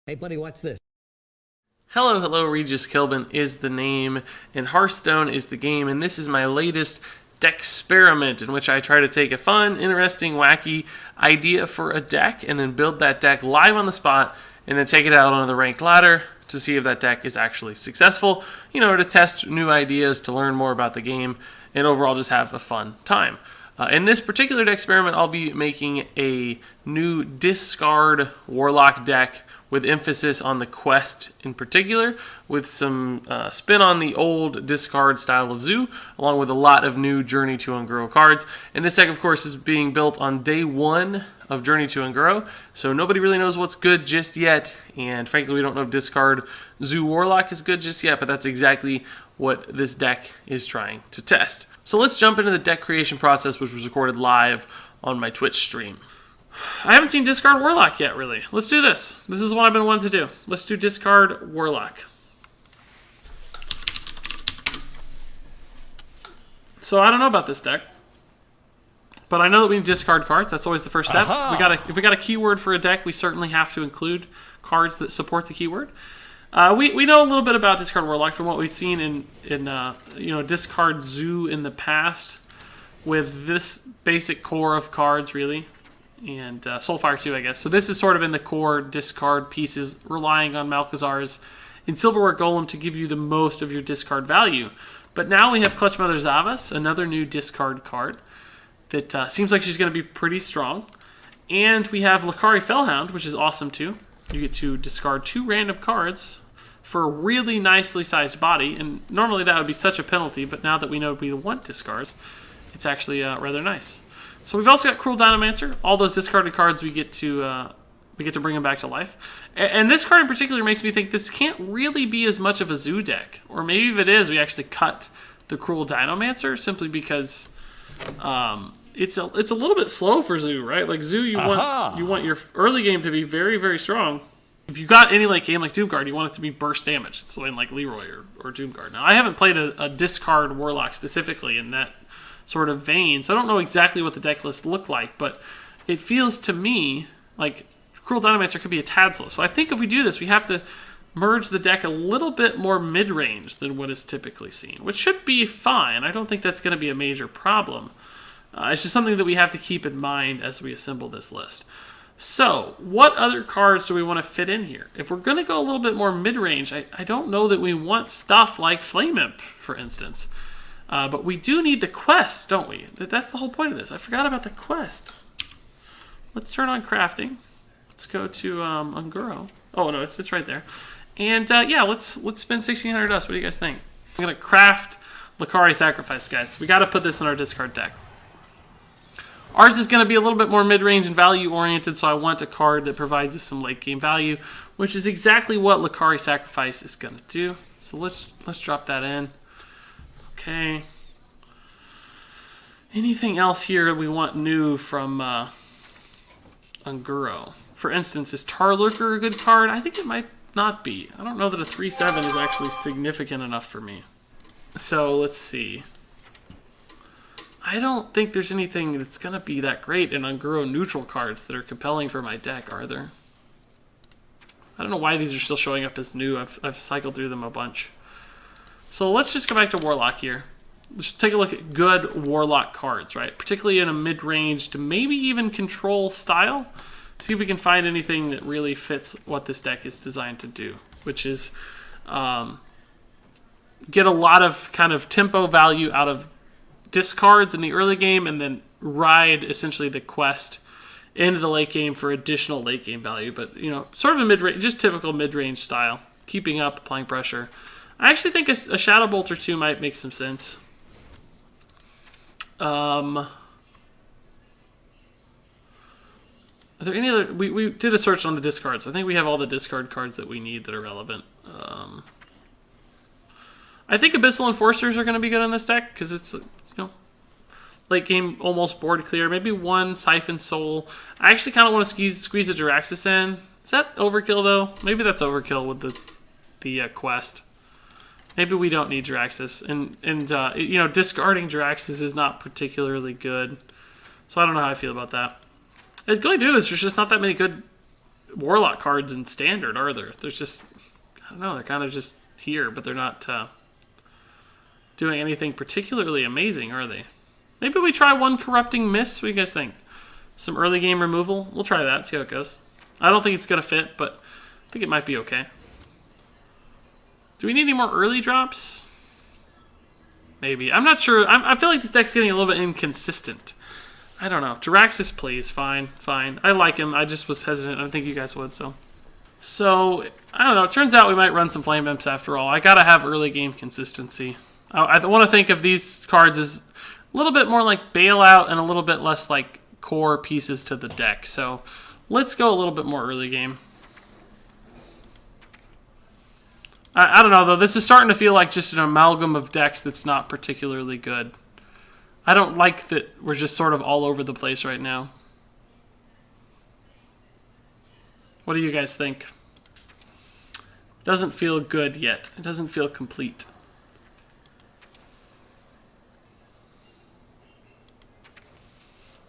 Hey, buddy, watch this. Hello, RegisKillbin is the name, and Hearthstone is the game, and this is my latest Decksperiment, in which I try to take a fun, interesting, wacky idea for a deck, and then build that deck live on the spot, and then take it out on the ranked ladder to see if that deck is actually successful, to test new ideas, to learn more about the game, and overall just have a fun time. In this particular Decksperiment, I'll be making a new discard Warlock deck with emphasis on the quest in particular, with some spin on the old discard style of Zoo, along with a lot of new Journey to Ungrow cards. And this deck, of course, is being built on day one of Journey to Ungrow, so nobody really knows what's good just yet, and frankly, we don't know if discard Zoo Warlock is good just yet, but that's exactly what this deck is trying to test. So let's jump into the deck creation process, which was recorded live on my Twitch stream. I haven't seen discard Warlock yet, really. Let's do this. This is what I've been wanting to do. Let's do discard Warlock. So I don't know about this deck, but I know that we need discard cards. That's always the first step. If we got a keyword for a deck, we certainly have to include cards that support the keyword. We know a little bit about discard Warlock from what we've seen in discard Zoo in the past, with this basic core of cards, really. And Soulfire too, I guess. So this is sort of in the core discard pieces, relying on Malchezaar's and Silverware Golem to give you the most of your discard value. But now we have Clutch Mother Zavas, another new discard card that seems like she's going to be pretty strong. And we have Lakkari Fellhound, which is awesome too. You get to discard 2 random cards for a really nicely sized body. And normally that would be such a penalty, but now that we know we want discards, it's actually rather nice. So we've also got Cruel Dinomancer. All those discarded cards we get to bring them back to life. And this card in particular makes me think this can't really be as much of a Zoo deck. Or maybe if it is, we actually cut the Cruel Dinomancer simply because it's a little bit slow for Zoo, right? Like Zoo, you want your early game to be very, very strong. If you got any late game like Doomguard, you want it to be burst damage. So in like Leroy or Doomguard. Now I haven't played a discard Warlock specifically in that sort of vein, so I don't know exactly what the deck list looked like, but it feels to me like Cruel Dinomancer could be a tad slow. So I think if we do this, we have to merge the deck a little bit more mid-range than what is typically seen, which should be fine. I don't think that's going to be a major problem. It's just something that we have to keep in mind as we assemble this list. So what other cards do we want to fit in here? If we're going to go a little bit more mid-range, I don't know that we want stuff like Flame Imp, for instance. But we do need the quest, don't we? That's the whole point of this. I forgot about the quest. Let's turn on crafting. Let's go to Ungrow. Oh no, it's right there. And yeah, let's spend 1,600 dust. What do you guys think? I'm gonna craft Lakkari Sacrifice, guys. We got to put this in our discard deck. Ours is going to be a little bit more mid-range and value-oriented, so I want a card that provides us some late-game value, which is exactly what Lakkari Sacrifice is going to do. So let's drop that in. Okay. Anything else here we want new from Ungrow? For instance, is Tarlurker a good card? I think it might not be. I don't know that a 3/7 is actually significant enough for me. So let's see. I don't think there's anything that's going to be that great in Ungrow neutral cards that are compelling for my deck, are there? I don't know why these are still showing up as new. I've cycled through them a bunch. So let's just go back to Warlock here. Let's take a look at good Warlock cards, right? Particularly in a mid-range to maybe even control style. See if we can find anything that really fits what this deck is designed to do, which is get a lot of kind of tempo value out of discards in the early game and then ride essentially the quest into the late game for additional late game value. But, sort of a mid-range, just typical mid-range style. Keeping up, applying pressure. I actually think a Shadow Bolt or 2 might make some sense. Are there any other... We did a search on the discards. I think we have all the discard cards that we need that are relevant. I think Abyssal Enforcers are going to be good on this deck because it's, late game almost board clear. Maybe 1 Siphon Soul. I actually kind of want to squeeze a Jiraxis in. Is that overkill, though? Maybe that's overkill with the quest. Maybe we don't need Jiraxis. And discarding Jiraxis is not particularly good. So I don't know how I feel about that. Going through this, there's just not that many good Warlock cards in Standard, are there? There's just, I don't know, they're kind of just here, but they're not doing anything particularly amazing, are they? Maybe we try one Corrupting Mist. What do you guys think? Some early game removal. We'll try that, see how it goes. I don't think it's going to fit, but I think it might be okay. Do we need any more early drops? Maybe. I'm not sure. I feel like this deck's getting a little bit inconsistent. I don't know. Jiraxis, please. Fine. Fine. I like him. I just was hesitant. I think you guys would, so. So, I don't know. It turns out we might run some Flame Imps after all. I gotta have early game consistency. I want to think of these cards as a little bit more like bailout and a little bit less like core pieces to the deck. So, let's go a little bit more early game. I don't know, though. This is starting to feel like just an amalgam of decks that's not particularly good. I don't like that we're just sort of all over the place right now. What do you guys think? Doesn't feel good yet. It doesn't feel complete.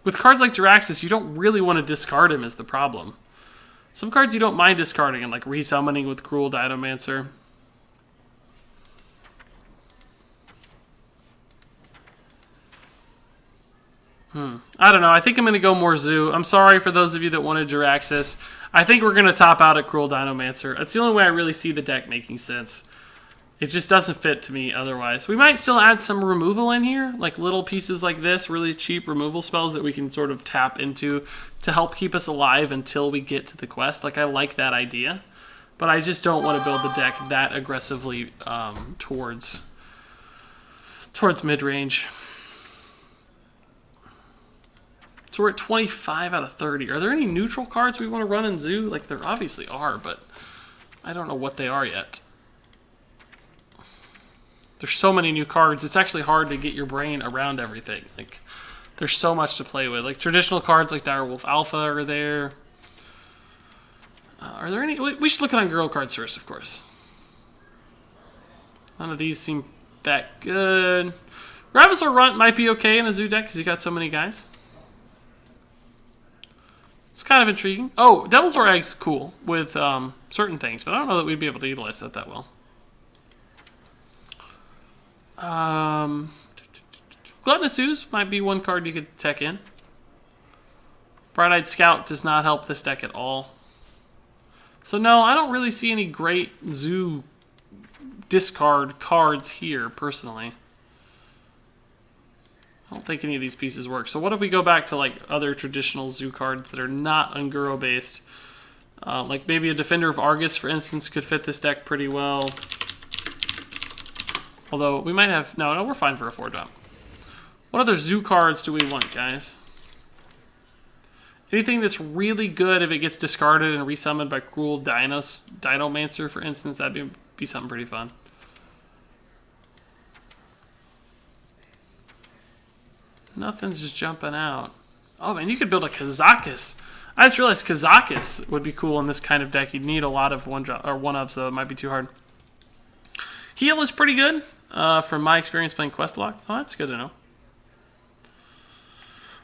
With cards like Jiraxis, you don't really want to discard him is the problem. Some cards you don't mind discarding, and like resummoning with Cruel Dinomancer. I don't know. I think I'm going to go more Zoo. I'm sorry for those of you that wanted Jiraxis. I think we're going to top out at Cruel Dinomancer. That's the only way I really see the deck making sense. It just doesn't fit to me otherwise. We might still add some removal in here, like little pieces like this, really cheap removal spells that we can sort of tap into to help keep us alive until we get to the quest. Like, I like that idea, but I just don't want to build the deck that aggressively towards mid-range. So we're at 25 out of 30. Are there any neutral cards we want to run in Zoo? Like, there obviously are, but I don't know what they are yet. There's so many new cards. It's actually hard to get your brain around everything. Like, there's so much to play with. Like, traditional cards like Direwolf Alpha are there. Are there any? We should look at Ungirl cards first, of course. None of these seem that good. Ravasaur Runt might be okay in a Zoo deck because you got so many guys. It's kind of intriguing. Oh, Devil's Roar Egg's cool with certain things, but I don't know that we'd be able to utilize that well. Gluttonous Ooze might be one card you could tech in. Bright-Eyed Scout does not help this deck at all. So no, I don't really see any great Zoo discard cards here, personally. I don't think any of these pieces work. So what if we go back to like other traditional Zoo cards that are not Ungiro based? Like maybe a Defender of Argus, for instance, could fit this deck pretty well. Although we might have... No, we're fine for a 4-drop. What other Zoo cards do we want, guys? Anything that's really good if it gets discarded and resummoned by Cruel Dinomancer, for instance, that'd be something pretty fun. Nothing's just jumping out. Oh, man, you could build a Kazakus. I just realized Kazakus would be cool in this kind of deck. You'd need a lot of one-ups, so it might be too hard. Heal is pretty good, from my experience playing Questlock. Oh, that's good to know.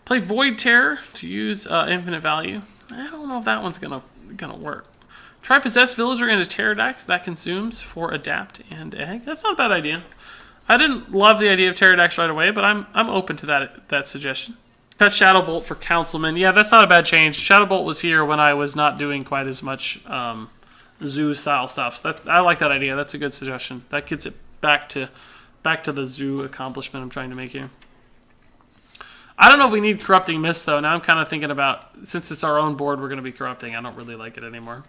Play Void Terror to use infinite value. I don't know if that one's gonna work. Try Possessed Villager into Pterodax. That consumes for Adapt and Egg. That's not a bad idea. I didn't love the idea of Pterodax right away, but I'm open to that suggestion. Cut Shadow Bolt for Councilman. Yeah, that's not a bad change. Shadow Bolt was here when I was not doing quite as much Zoo style stuff. So I like that idea. That's a good suggestion. That gets it back to the Zoo accomplishment I'm trying to make here. I don't know if we need Corrupting Mist though. Now I'm kind of thinking about, since it's our own board, we're going to be corrupting. I don't really like it anymore.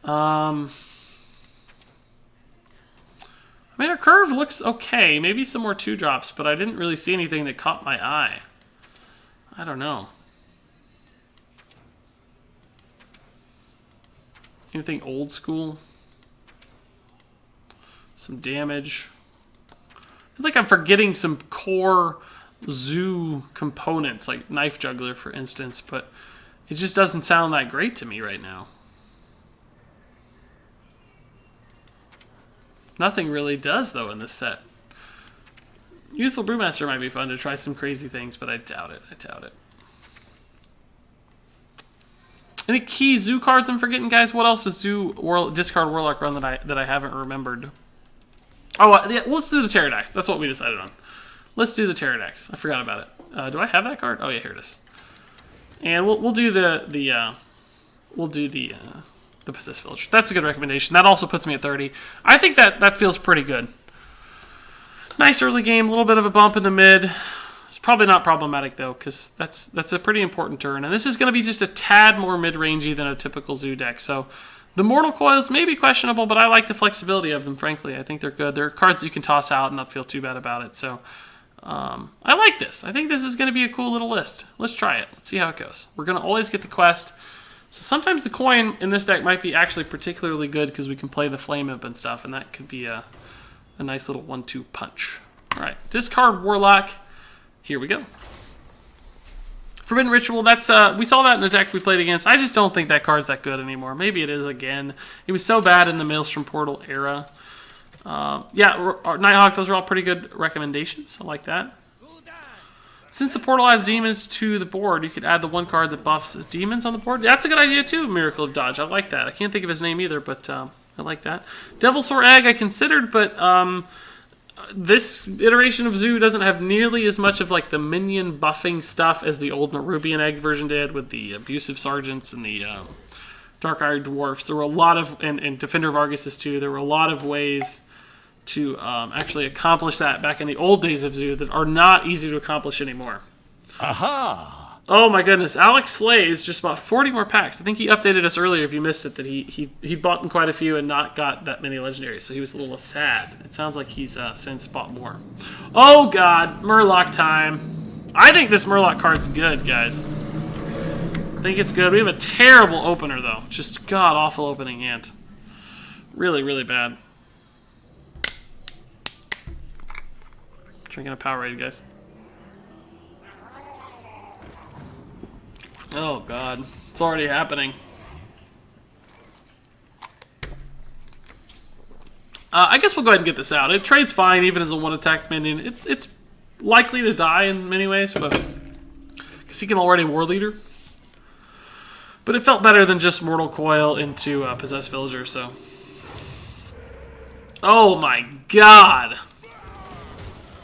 I mean, our curve looks okay. Maybe some more 2-drops, but I didn't really see anything that caught my eye. I don't know. Anything old school? Some damage. I feel like I'm forgetting some core Zoo components, like Knife Juggler, for instance, but it just doesn't sound that great to me right now. Nothing really does, though, in this set. Youthful Brewmaster might be fun to try some crazy things, but I doubt it. Any key zoo cards I'm forgetting, guys? What else does zoo discard Warlock run that I haven't remembered? Oh, yeah, let's do the Pterodactyl. That's what we decided on. Let's do the Pterodactyl. I forgot about it. Do I have that card? Oh yeah, here it is. And we'll do the Possessed Villager. That's a good recommendation. That also puts me at 30. I think that feels pretty good. Nice early game, a little bit of a bump in the mid. It's probably not problematic though, because that's a pretty important turn. And this is going to be just a tad more mid-rangey than a typical zoo deck. So the Mortal Coils may be questionable, but I like the flexibility of them, frankly. I think they're good. They're cards that you can toss out and not feel too bad about it. So I like this. I think this is going to be a cool little list. Let's try it. Let's see how it goes. We're going to always get the quest. So sometimes the coin in this deck might be actually particularly good because we can play the Flame Imp and stuff, and that could be a nice little 1-2 punch. All right, discard Warlock. Here we go. Forbidden Ritual, that's we saw that in the deck we played against. I just don't think that card's that good anymore. Maybe it is again. It was so bad in the Maelstrom Portal era. Yeah, Nighthawk, those are all pretty good recommendations. I like that. Since the portal adds demons to the board, you could add the one card that buffs demons on the board. That's a good idea too, Miracle of Dodge. I like that. I can't think of his name either, but I like that. Devilsaur Egg I considered, but this iteration of Zoo doesn't have nearly as much of like the minion buffing stuff as the old Nerubian Egg version did with the Abusive Sergeants and the Dark Iron Dwarfs. There were a lot of, and Defender of Arguses too, there were a lot of ways to actually accomplish that back in the old days of Zoo that are not easy to accomplish anymore. Aha! Oh my goodness, Alex Slays just bought 40 more packs. I think he updated us earlier if you missed it that he bought in quite a few and not got that many legendaries, so he was a little sad. It sounds like he's since bought more. Oh god, Murloc time. I think this Murloc card's good, guys. I think it's good. We have a terrible opener though. Just god-awful opening hand. Really, really bad. Drinking a Powerade, guys. Oh god, it's already happening. I guess we'll go ahead and get this out. It trades fine even as a one-attack minion. It's likely to die in many ways, but because he can already War Leader. But it felt better than just Mortal Coil into Possessed Villager, so. Oh my god!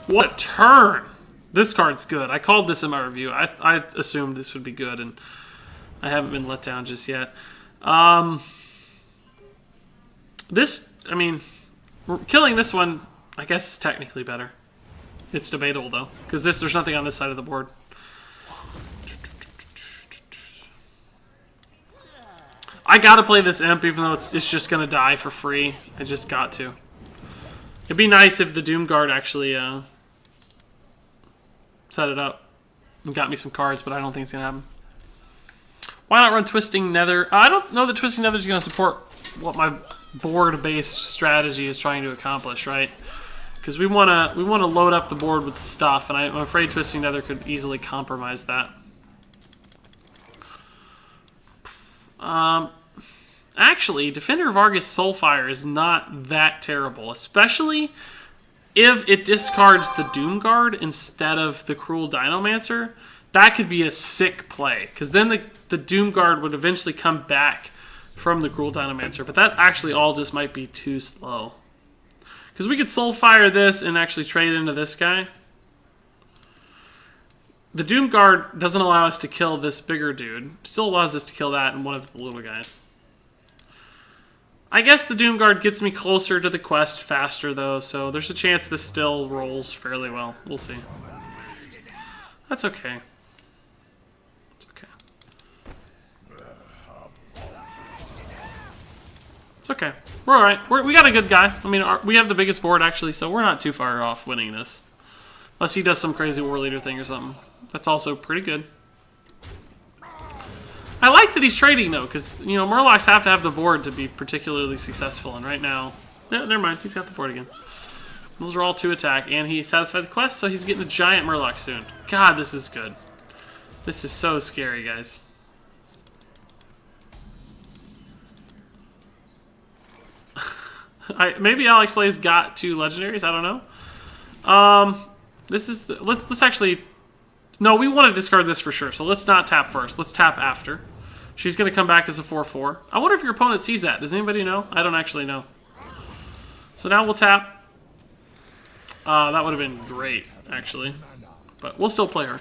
What a turn! This card's good. I called this in my review. I assumed this would be good, and I haven't been let down just yet. This, I mean, killing this one, I guess, is technically better. It's debatable, though, because there's nothing on this side of the board. I gotta play this Imp, even though it's just gonna die for free. I just got to. It'd be nice if the Doomguard actually set it up and got me some cards, but I don't think it's gonna happen. Why not run Twisting Nether? I don't know that Twisting Nether is gonna support what my board-based strategy is trying to accomplish, right? Because we wanna load up the board with stuff, and I'm afraid Twisting Nether could easily compromise that. Actually, Defender of Argus Soulfire is not that terrible, especially if it discards the Doomguard instead of the Cruel Dinomancer. That could be a sick play, because then the Doomguard would eventually come back from the Cruel Dinomancer, but that actually all just might be too slow. Because we could Soulfire this and actually trade into this guy. The Doomguard doesn't allow us to kill this bigger dude. Still allows us to kill that and one of the little guys. I guess the Doomguard gets me closer to the quest faster, though, so there's a chance this still rolls fairly well. We'll see. That's okay. It's okay. It's okay. We're alright. We got a good guy. I mean, we have the biggest board, actually, so we're not too far off winning this. Unless he does some crazy War Leader thing or something. That's also pretty good. I like that he's trading, though, because, you know, Murlocs have to have the board to be particularly successful, and right now... Yeah, never mind, he's got the board again. Those are all 2 attack, and he satisfied the quest, so he's getting a giant Murloc soon. God, this is good. This is so scary, guys. Maybe Alex Slay's got 2 legendaries, I don't know. This is... let's actually... No, we want to discard this for sure, so let's not tap first. Let's tap after. She's going to come back as a 4/4. I wonder if your opponent sees that. Does anybody know? I don't actually know. So now we'll tap. That would have been great, actually. But we'll still play her.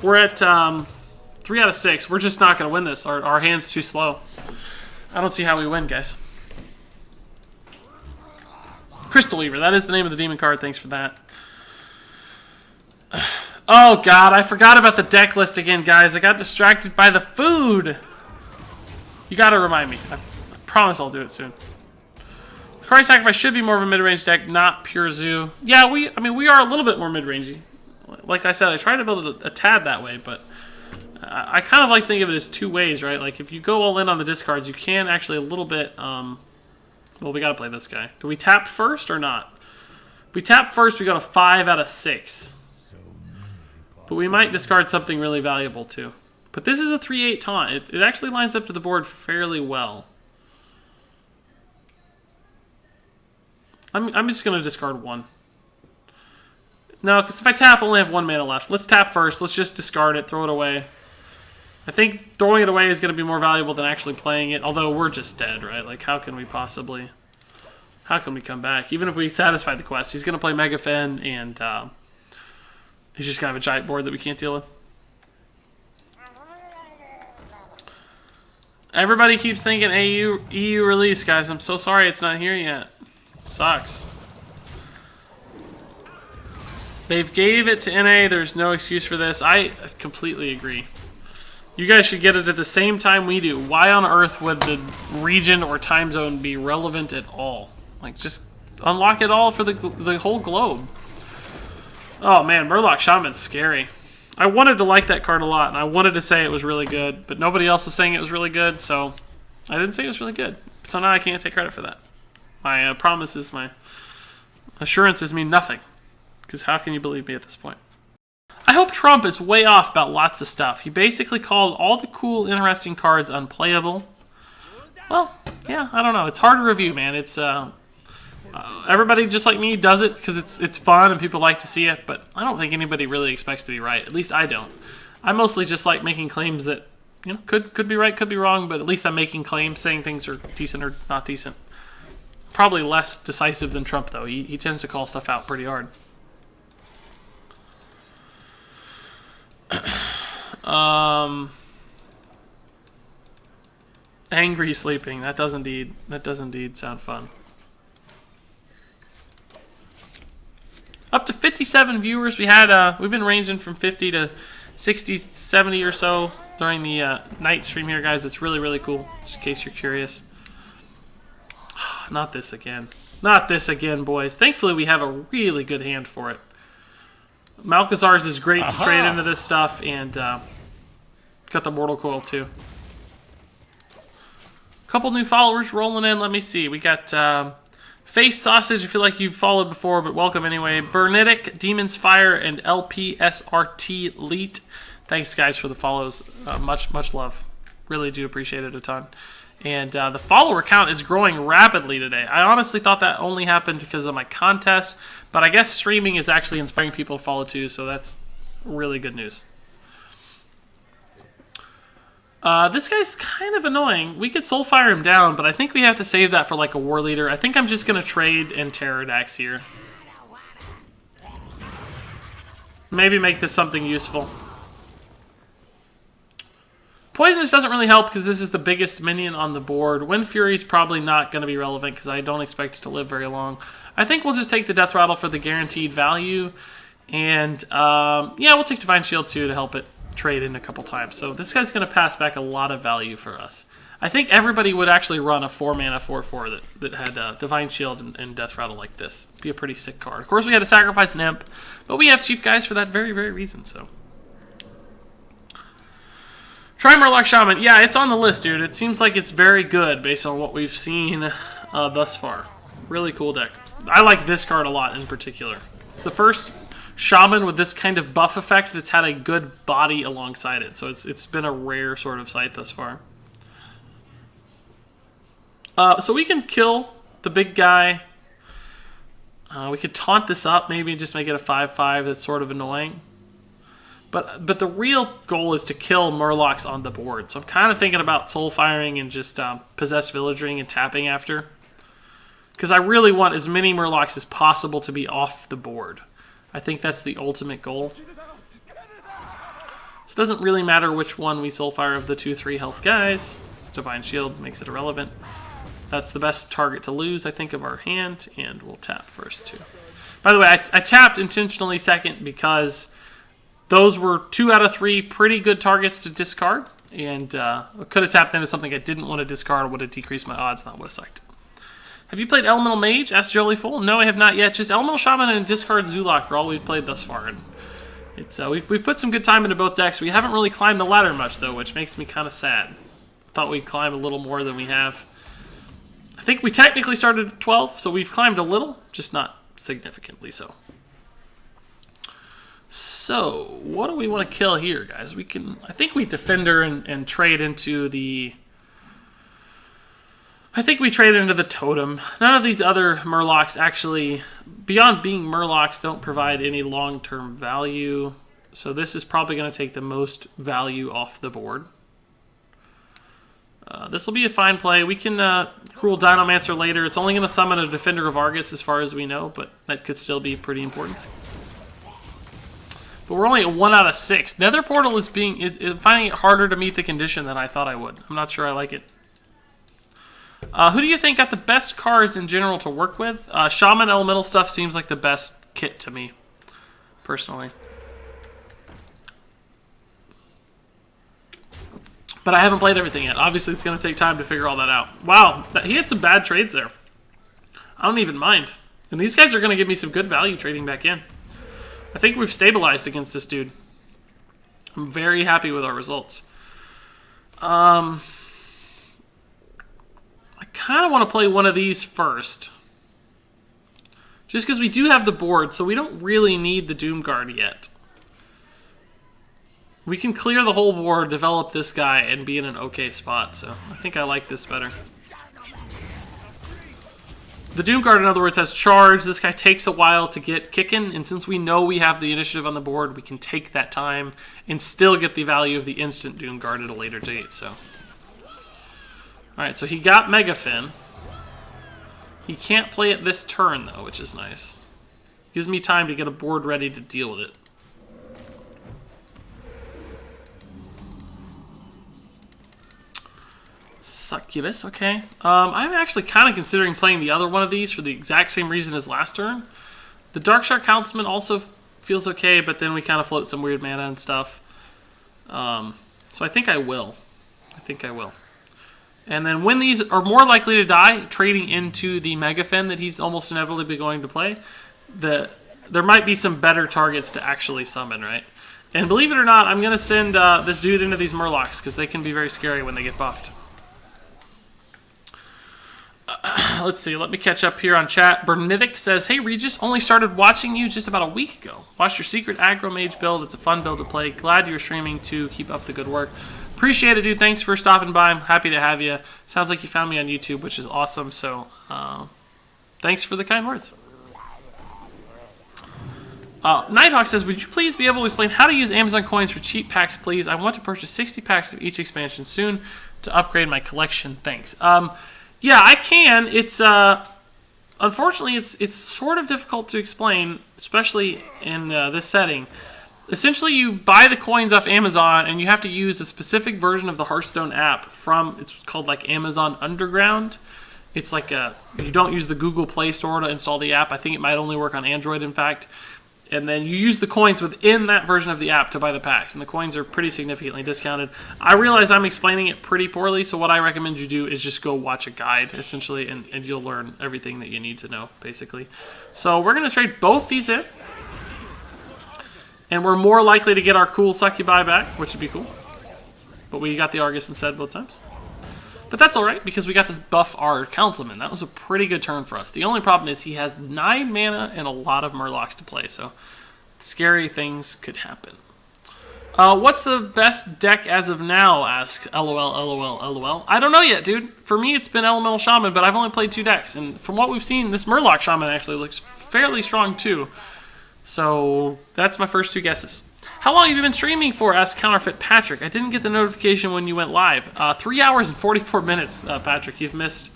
We're at 3 out of 6. We're just not going to win this. Our hand's too slow. I don't see how we win, guys. Crystal Weaver. That is the name of the demon card. Thanks for that. Oh, God. I forgot about the deck list again, guys. I got distracted by the food. You got to remind me. I promise I'll do it soon. Lakkari Sacrifice should be more of a mid-range deck, not pure zoo. Yeah, we are a little bit more mid-rangey. Like I said, I tried to build it a tad that way, but I kind of like to think of it as two ways, right? Like, if you go all in on the discards, you can actually a little bit... well, we got to play this guy. Do we tap first or not? If we tap first, we go to 5 out of 6. But we might discard something really valuable, too. But this is a 3/8 taunt. It actually lines up to the board fairly well. I'm just going to discard 1. No, because if I tap, I only have 1 mana left. Let's tap first. Let's just discard it, throw it away. I think throwing it away is going to be more valuable than actually playing it, although we're just dead, right? Like, how can we possibly... How can we come back? Even if we satisfy the quest, he's going to play Mega Fen, and he's just going to have a giant board that we can't deal with. Everybody keeps thinking EU release, guys. I'm so sorry it's not here yet. Sucks. They've gave it to NA. There's no excuse for this. I completely agree. You guys should get it at the same time we do. Why on earth would the region or time zone be relevant at all? Like, just unlock it all for the whole globe. Oh, man. Murloc Shaman's scary. I wanted to like that card a lot, and I wanted to say it was really good, but nobody else was saying it was really good, so I didn't say it was really good. So now I can't take credit for that. My promises, my assurances mean nothing. Because how can you believe me at this point? I hope Trump is way off about lots of stuff. He basically called all the cool, interesting cards unplayable. Well, yeah, I don't know. It's hard to review, man. It's everybody just like me does it because it's fun and people like to see it, but I don't think anybody really expects to be right. At least I don't. I mostly just like making claims that, you know, could be right, could be wrong, but at least I'm making claims, saying things are decent or not decent. Probably less decisive than Trump, though. He tends to call stuff out pretty hard. Angry sleeping. That does indeed sound fun. Up to 57 viewers. We've been ranging from 50 to 60, 70 or so during the night stream here, guys. It's really, really cool. Just in case you're curious. Not this again. Not this again, boys. Thankfully, we have a really good hand for it. Malchazar's is great to trade into this stuff, and got the Mortal Coil, too. Couple new followers rolling in. Let me see. We got Face Sausage, I feel like you've followed before, but welcome anyway. Bernitic, Demon's Fire, and LPSRT Leet. Thanks, guys, for the follows. Much love. Really do appreciate it a ton. And the follower count is growing rapidly today. I honestly thought that only happened because of my contest, but I guess streaming is actually inspiring people to follow too, so that's really good news. This guy's kind of annoying. We could Soulfire him down, but I think we have to save that for like a War Leader. I think I'm just going to trade and Terrordax here. Maybe make this something useful. Poisonous doesn't really help because this is the biggest minion on the board. Wind Fury's probably not going to be relevant because I don't expect it to live very long. I think we'll just take the Death Rattle for the guaranteed value. And, yeah, we'll take Divine Shield too to help it trade in a couple times. So this guy's going to pass back a lot of value for us. I think everybody would actually run a 4-mana 4/4 that had Divine Shield and Death Rattle like this. Be a pretty sick card. Of course, we had to sacrifice an Imp, but we have cheap guys for that very, very reason, so... Try Murloc Shaman. Yeah, it's on the list, dude. It seems like it's very good based on what we've seen thus far. Really cool deck. I like this card a lot in particular. It's the first Shaman with this kind of buff effect that's had a good body alongside it. So it's been a rare sort of sight thus far. So we can kill the big guy. We could taunt this up, maybe just make it a 5/5 that's sort of annoying. But the real goal is to kill Murlocs on the board. So I'm kind of thinking about soul firing and just possessed villagering and tapping after. Because I really want as many Murlocs as possible to be off the board. I think that's the ultimate goal. So it doesn't really matter which one we soulfire of the 2-3 health guys. It's Divine Shield makes it irrelevant. That's the best target to lose, I think, of our hand. And we'll tap first, too. By the way, I tapped intentionally second because those were 2 out of 3 pretty good targets to discard. And I could have tapped into something I didn't want to discard. Would have decreased my odds, not would have sucked. Have you played Elemental Mage? Asked Jollyful. No, I have not yet. Just Elemental Shaman and Discard Zoolock are all we've played thus far. And it's we've put some good time into both decks. We haven't really climbed the ladder much, though, which makes me kind of sad. Thought we'd climb a little more than we have. I think we technically started at 12, so we've climbed a little, just not significantly so. So, what do we want to kill here, guys? We can, I think we Defender and trade into the... I think we trade into the Totem. None of these other Murlocs actually, beyond being Murlocs, don't provide any long-term value. So this is probably going to take the most value off the board. This will be a fine play. We can Cruel Dinomancer later. It's only going to summon a Defender of Argus as far as we know, but that could still be pretty important. But we're only at 1 out of 6. Nether Portal is finding it harder to meet the condition than I thought I would. I'm not sure I like it. Who do you think got the best cards in general to work with? Shaman Elemental stuff seems like the best kit to me, personally. But I haven't played everything yet. Obviously, it's going to take time to figure all that out. Wow, he had some bad trades there. I don't even mind. And these guys are going to give me some good value trading back in. I think we've stabilized against this dude. I'm very happy with our results. I kind of want to play one of these first. Just because we do have the board, so we don't really need the Doomguard yet. We can clear the whole board, develop this guy, and be in an okay spot, so I think I like this better. The Doomguard, in other words, has charge. This guy takes a while to get kicking, and since we know we have the initiative on the board, we can take that time and still get the value of the instant Doomguard at a later date, so... Alright, so he got Megafin. He can't play it this turn, though, which is nice. Gives me time to get a board ready to deal with it. Succubus, okay. I'm actually kind of considering playing the other one of these for the exact same reason as last turn. The Darkshark Councilman also feels okay, but then we kind of float some weird mana and stuff. So I think I will. And then when these are more likely to die, trading into the Megafin that he's almost inevitably going to play, there might be some better targets to actually summon, right? And believe it or not, I'm going to send this dude into these Murlocs, because they can be very scary when they get buffed. Let's see, let me catch up here on chat. Bernitic says, hey Regis, only started watching you just about a week ago. Watched your secret aggro mage build. It's a fun build to play. Glad you're streaming too. Keep up the good work. Appreciate it, dude. Thanks for stopping by. I'm happy to have you. Sounds like you found me on YouTube, which is awesome. So, thanks for the kind words. Nighthawk says, would you please be able to explain how to use Amazon coins for cheap packs, please? I want to purchase 60 packs of each expansion soon to upgrade my collection. Thanks. Yeah, I can. It's unfortunately it's sort of difficult to explain, especially in this setting. Essentially, you buy the coins off Amazon, and you have to use a specific version of the Hearthstone app from, it's called like Amazon Underground. It's like you don't use the Google Play Store to install the app. I think it might only work on Android, in fact. And then you use the coins within that version of the app to buy the packs, and the coins are pretty significantly discounted. I realize I'm explaining it pretty poorly, so what I recommend you do is just go watch a guide, essentially, and you'll learn everything that you need to know, basically. So we're going to trade both these in. And we're more likely to get our cool Succubi back, which would be cool. But we got the Argus instead both times. But that's alright, because we got to buff our Councilman. That was a pretty good turn for us. The only problem is he has 9 mana and a lot of Murlocs to play, so scary things could happen. What's the best deck as of now? Asks LOL. I don't know yet, dude. For me, it's been Elemental Shaman, but I've only played 2 decks. And from what we've seen, this Murloc Shaman actually looks fairly strong, too. So that's my first 2 guesses. How long have you been streaming for? Asked Counterfeit Patrick. I didn't get the notification when you went live. 3 hours and 44 minutes, Patrick. You've missed,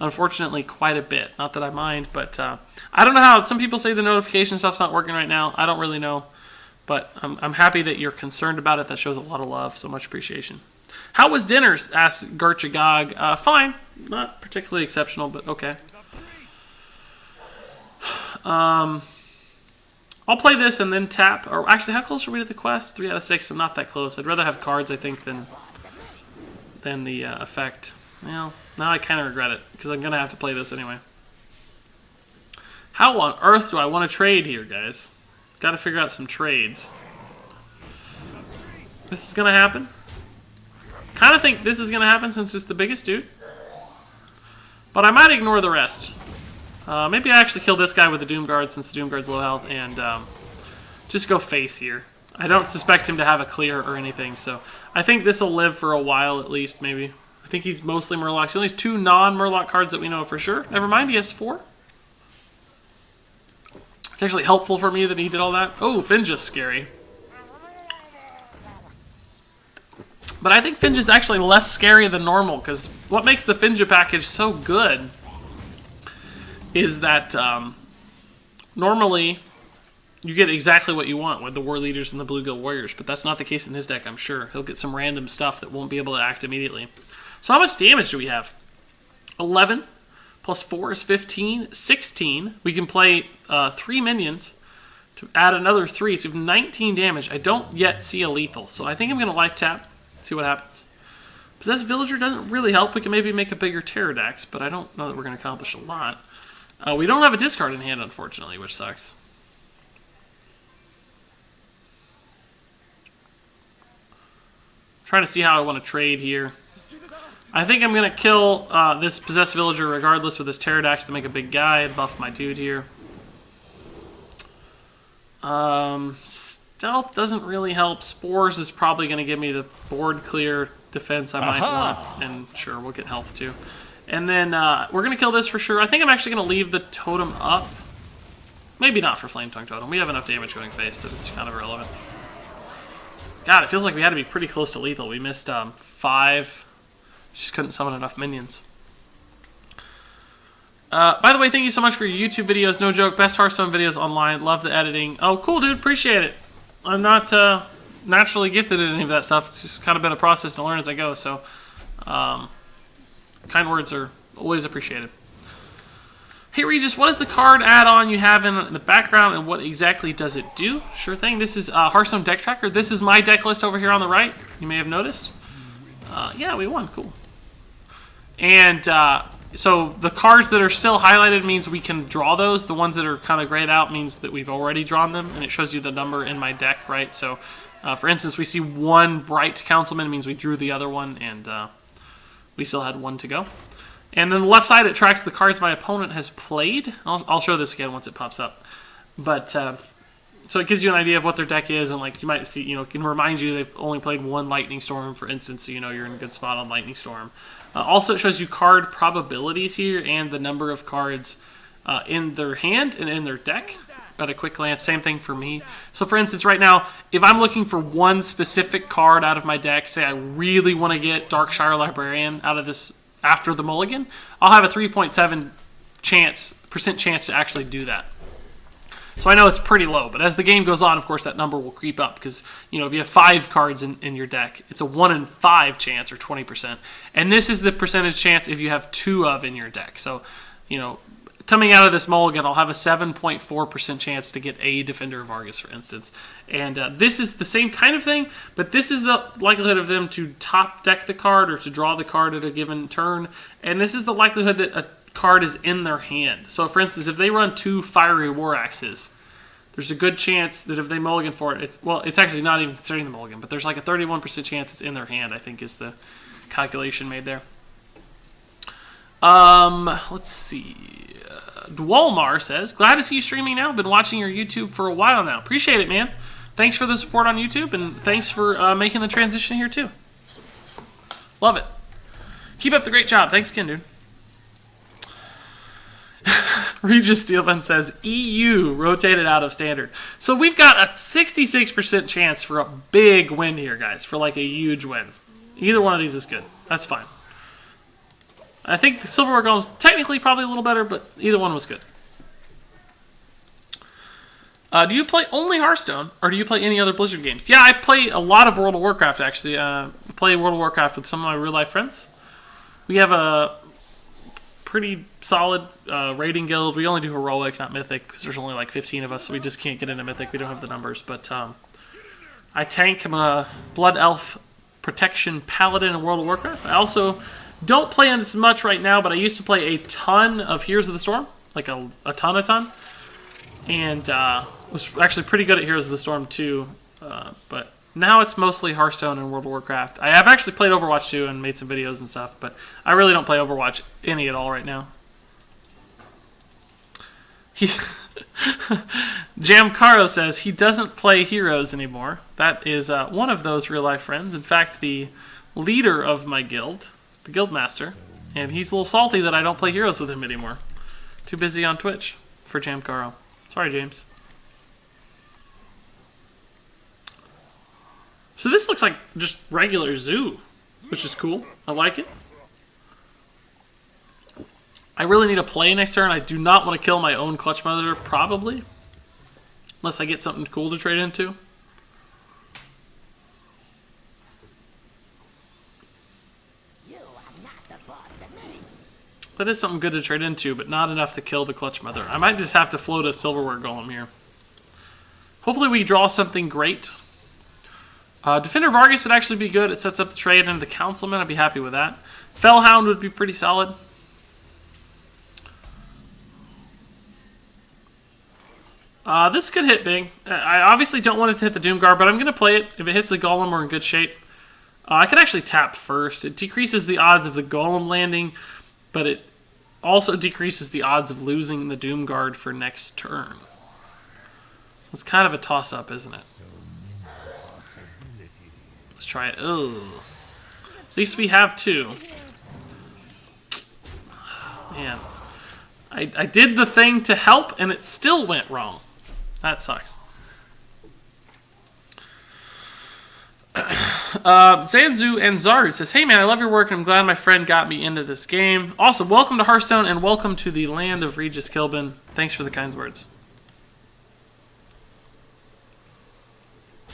unfortunately, quite a bit. Not that I mind, but I don't know how. Some people say the notification stuff's not working right now. I don't really know, but I'm happy that you're concerned about it. That shows a lot of love, so much appreciation. How was dinner? Asked Gerchagog. Fine. Not particularly exceptional, but okay. I'll play this and then tap. Or actually, how close are we to the quest? 3 out of 6, so not that close. I'd rather have cards, I think, than the effect. Well, now I kind of regret it, because I'm going to have to play this anyway. How on earth do I want to trade here, guys? Got to figure out some trades. This is going to happen. Kind of think this is going to happen since it's the biggest dude. But I might ignore the rest. Maybe I actually kill this guy with the Doom Guard since the Doom Guard's low health and just go face here. I don't suspect him to have a clear or anything, so I think this will live for a while at least, maybe. I think he's mostly Murlocs. He only has 2 non-Murloc cards that we know for sure. Never mind, he has 4. It's actually helpful for me that he did all that. Oh, Finja's scary. But I think Finja is actually less scary than normal, because what makes the Finja package so good is that normally you get exactly what you want with the War Leaders and the Bluegill Warriors, but that's not the case in his deck, I'm sure. He'll get some random stuff that won't be able to act immediately. So how much damage do we have? 11 plus 4 is 15, 16. We can play 3 minions to add another 3, so we have 19 damage. I don't yet see a lethal, so I think I'm going to life tap, see what happens. Possessed Villager doesn't really help. We can maybe make a bigger Pterodax, but I don't know that we're going to accomplish a lot. We don't have a discard in hand, unfortunately, which sucks. Trying to see how I want to trade here. I think I'm going to kill this Possessed Villager regardless with this Pterodax to make a big guy and buff my dude here. Stealth doesn't really help. Spores is probably going to give me the board clear defense I might want. And sure, we'll get health too. And then we're going to kill this for sure. I think I'm actually going to leave the totem up. Maybe not for Flame Tongue Totem. We have enough damage going face that it's kind of irrelevant. God, it feels like we had to be pretty close to lethal. We missed 5. Just couldn't summon enough minions. By the way, thank you so much for your YouTube videos. No joke, best Hearthstone videos online. Love the editing. Oh, cool, dude. Appreciate it. I'm not naturally gifted at any of that stuff. It's just kind of been a process to learn as I go. So, kind words are always appreciated. Hey, Regis, what is the card add-on you have in the background, and what exactly does it do? Sure thing. This is Hearthstone Deck Tracker. This is my deck list over here on the right. You may have noticed. Yeah, we won. Cool. And so the cards that are still highlighted means we can draw those. The ones that are kind of grayed out means that we've already drawn them, and it shows you the number in my deck, right? So, for instance, we see 1 bright Councilman means we drew the other one, and we still had 1 to go. And then the left side, it tracks the cards my opponent has played. I'll show this again once it pops up. But so it gives you an idea of what their deck is, and like you might see, it can remind you they've only played 1 Lightning Storm, for instance, so you know you're in a good spot on Lightning Storm. Also, it shows you card probabilities here and the number of cards in their hand and in their deck. At a quick glance, same thing for me. So for instance, right now, if I'm looking for 1 specific card out of my deck, say I really want to get Darkshire Librarian out of this after the mulligan, I'll have a 3.7% chance to actually do that. So I know it's pretty low, but as the game goes on, of course, that number will creep up because, if you have 5 cards in your deck, it's a 1 in 5 chance, or 20%. And this is the percentage chance if you have 2 of in your deck. So, coming out of this mulligan, I'll have a 7.4% chance to get a Defender of Argus, for instance. And this is the same kind of thing, but this is the likelihood of them to top deck the card or to draw the card at a given turn. And this is the likelihood that a card is in their hand. So, for instance, if they run 2 Fiery War Axes, there's a good chance that if they mulligan for it, it's actually not even considering the mulligan, but there's like a 31% chance it's in their hand, I think is the calculation made there. Let's see. Dwalmar says, glad to see you streaming now. Been watching your YouTube for a while now. Appreciate it, man. Thanks for the support on YouTube, and thanks for making the transition here, too. Love it. Keep up the great job. Thanks again, dude. RegisKillbin says EU rotated out of standard. So we've got a 66% chance for a big win here, guys. For like a huge win. Either one of these is good. That's fine. I think the Silverware Golem's technically probably a little better, but either one was good. Do you play only Hearthstone, or do you play any other Blizzard games? Yeah, I play a lot of World of Warcraft, actually. I play World of Warcraft with some of my real-life friends. We have a pretty solid raiding guild. We only do Heroic, not Mythic, because there's only like 15 of us, so we just can't get into Mythic. We don't have the numbers. But I tank. I'm a Blood Elf Protection Paladin in World of Warcraft. I also don't play as much right now, but I used to play a ton of Heroes of the Storm. Like a ton. And was actually pretty good at Heroes of the Storm too. But now it's mostly Hearthstone and World of Warcraft. I have actually played Overwatch too and made some videos and stuff, but I really don't play Overwatch any at all right now. Jamcaro says he doesn't play Heroes anymore. That is one of those real-life friends. In fact, the leader of my guild, the guild master, and he's a little salty that I don't play Heroes with him anymore. Too busy on Twitch for Jamcaro. Sorry, James. So this looks like just regular zoo, which is cool. I like it. I really need a play next turn. I do not want to kill my own Clutch Mother, probably. Unless I get something cool to trade into. That is something good to trade into, but not enough to kill the Clutch Mother. I might just have to float a Silverware Golem here. Hopefully we draw something great. Defender Vargas would actually be good. It sets up the trade into the Councilman. I'd be happy with that. Fellhound would be pretty solid. This could hit big. I obviously don't want it to hit the Doomguard, but I'm going to play it. If it hits the Golem, we're in good shape. I could actually tap first. It decreases the odds of the Golem landing, but it also decreases the odds of losing the Doomguard for next turn. It's kind of a toss-up, isn't it? Let's try it. Ugh. At least we have two. Man. I did the thing to help, and it still went wrong. That sucks. Zanzu and Zaru says, hey man, I love your work and I'm glad my friend got me into this game. Awesome. Welcome to Hearthstone and welcome to the land of RegisKillbin. Thanks for the kind words.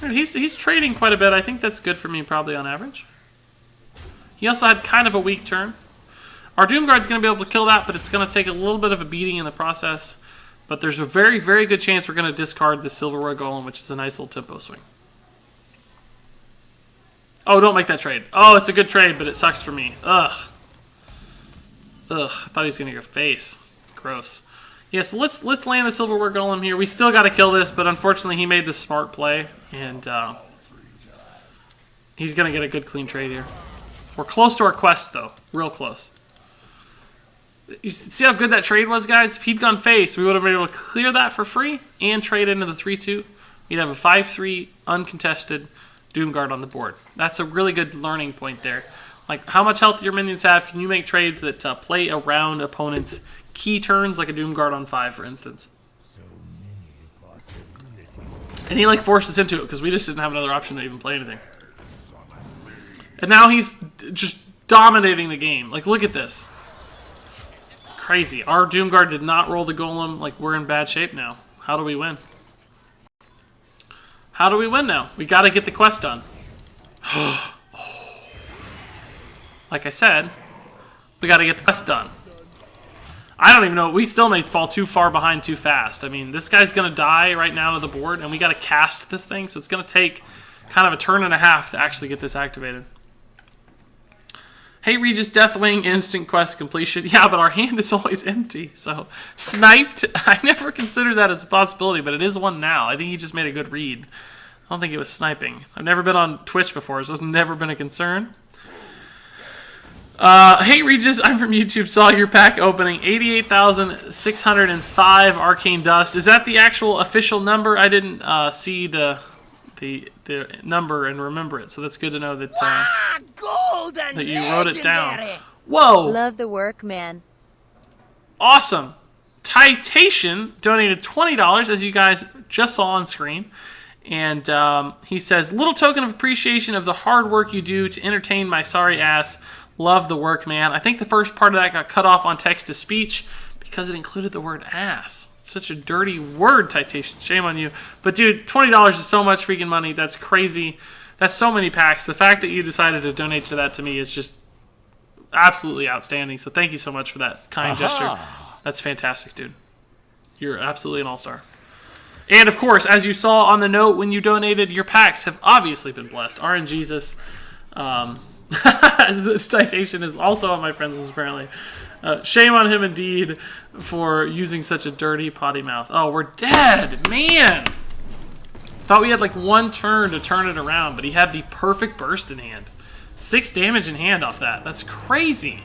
He's trading quite a bit. I think that's good for me probably on average. He also had kind of a weak turn. Our Doomguard's going to be able to kill that, but it's going to take a little bit of a beating in the process. But there's a very, very good chance we're going to discard the Silverware Golem, which is a nice little tempo swing. Oh, don't make that trade. Oh, it's a good trade, but it sucks for me. Ugh. Ugh, I thought he was going to get face. Gross. Yeah, so let's land the Silverware Golem here. We still got to kill this, but unfortunately he made the smart play. And he's going to get a good clean trade here. We're close to our quest, though. Real close. You see how good that trade was, guys? If he'd gone face, we would have been able to clear that for free and trade into the 3-2. We'd have a 5-3 uncontested Doomguard on the board. That's a really good learning point there. Like, how much health do your minions have? Can you make trades that play around opponents' key turns, like a Doomguard on 5, for instance? And he, like, forced us into it because we just didn't have another option to even play anything. And now he's just dominating the game. Like, look at this. Crazy. Our Doomguard did not roll the Golem. Like, we're in bad shape now. How do we win? How do we win now? We got to get the quest done. Like I said, we got to get the quest done. I don't even know. We still may fall too far behind too fast. I mean, this guy's going to die right now to the board, and we got to cast this thing, so it's going to take kind of a turn and a half to actually get this activated. Hey, Regis, Deathwing, instant quest completion. Yeah, but our hand is always empty, so sniped. I never considered that as a possibility, but it is one now. I think he just made a good read. I don't think it was sniping. I've never been on Twitch before, so it's never been a concern. Hey, Regis, I'm from YouTube. Saw your pack opening. 88,605 Arcane Dust. Is that the actual official number? I didn't see the number and remember it, so that's good to know that that you wrote it down. Whoa! Love the work, man. Awesome. Titation donated $20, as you guys just saw on screen. And he says, little token of appreciation of the hard work you do to entertain my sorry ass. Love the work, man. I think the first part of that got cut off on text-to-speech because it included the word ass. Such a dirty word, Titation. Shame on you. But, dude, $20 is so much freaking money. That's crazy. That's so many packs. The fact that you decided to donate to that to me is just absolutely outstanding. So thank you so much for that kind gesture. That's fantastic, dude. You're absolutely an all-star. And, of course, as you saw on the note when you donated, your packs have obviously been blessed. RNGesus. This citation is also on my friends list, apparently. Shame on him, indeed, for using such a dirty potty mouth. Oh, we're dead. Man. Thought we had, like, one turn to turn it around, but he had the perfect burst in hand. 6 damage in hand off that. That's crazy.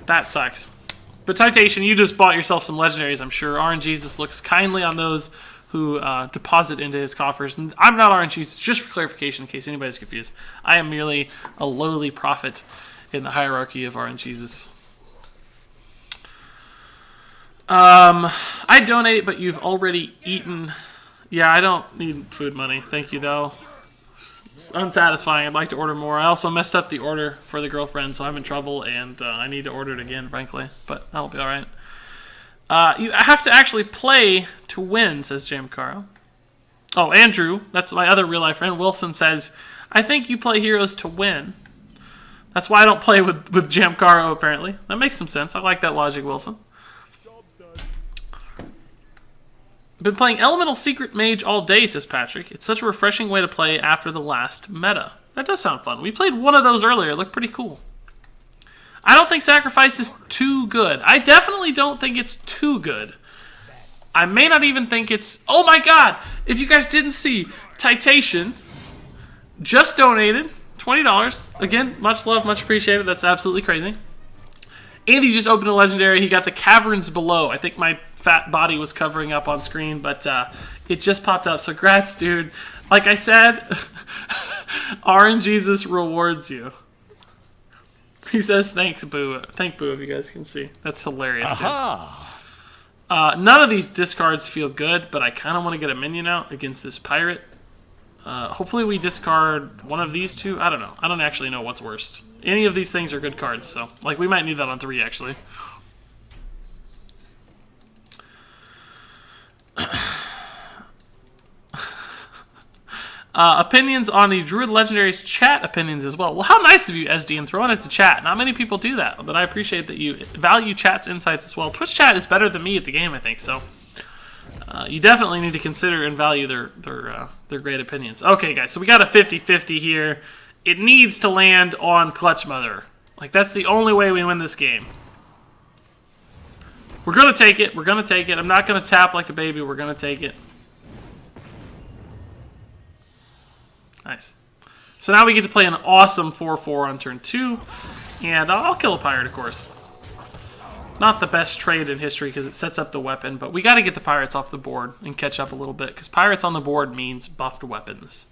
That sucks. But Titation, you just bought yourself some legendaries, I'm sure. RNGesus looks kindly on those who deposit into his coffers. And I'm not RNGesus, just for clarification, in case anybody's confused. I am merely a lowly prophet in the hierarchy of RNGesus. I donate, but you've already eaten. Yeah, I don't need food money. Thank you, though. It's unsatisfying. I'd like to order more. I also messed up the order for the girlfriend, so I'm in trouble, and I need to order it again, frankly. But that'll be all right. You have to actually play to win, says Jamcaro. Oh, Andrew, that's my other real-life friend, Wilson, says, I think you play heroes to win. That's why I don't play with Jamcaro, apparently. That makes some sense. I like that logic, Wilson. Been playing Elemental Secret Mage all day, says Patrick. It's such a refreshing way to play after the last meta. That does sound fun. We played one of those earlier. It looked pretty cool. I don't think Sacrifice is too good. I definitely don't think it's too good. I may not even think it's... Oh my god! If you guys didn't see, Titation just donated $20. Again, much love, much appreciated. That's absolutely crazy. And he just opened a legendary. He got the Caverns Below. I think my fat body was covering up on screen, but it just popped up. So congrats, dude. Like I said, RNGesus rewards you. He says, thanks, Boo. Thank Boo, if you guys can see. That's hilarious, dude. None of these discards feel good, but I kind of want to get a minion out against this pirate. Hopefully we discard one of these two. I don't know. I don't actually know what's worst. Any of these things are good cards, so like we might need that on 3, actually. Opinions on the Druid Legendaries chat opinions as well. Well, how nice of you, SD, and throwing it to chat. Not many people do that, but I appreciate that you value chat's insights as well. Twitch chat is better than me at the game, I think, so you definitely need to consider and value their great opinions. Okay, guys, so we got a 50-50 here. It needs to land on Clutch Mother. Like, that's the only way we win this game. We're going to take it. We're going to take it. I'm not going to tap like a baby. We're going to take it. Nice. So now we get to play an awesome 4-4 on turn 2. And I'll kill a pirate, of course. Not the best trade in history because it sets up the weapon. But we got to get the pirates off the board and catch up a little bit. Because pirates on the board means buffed weapons.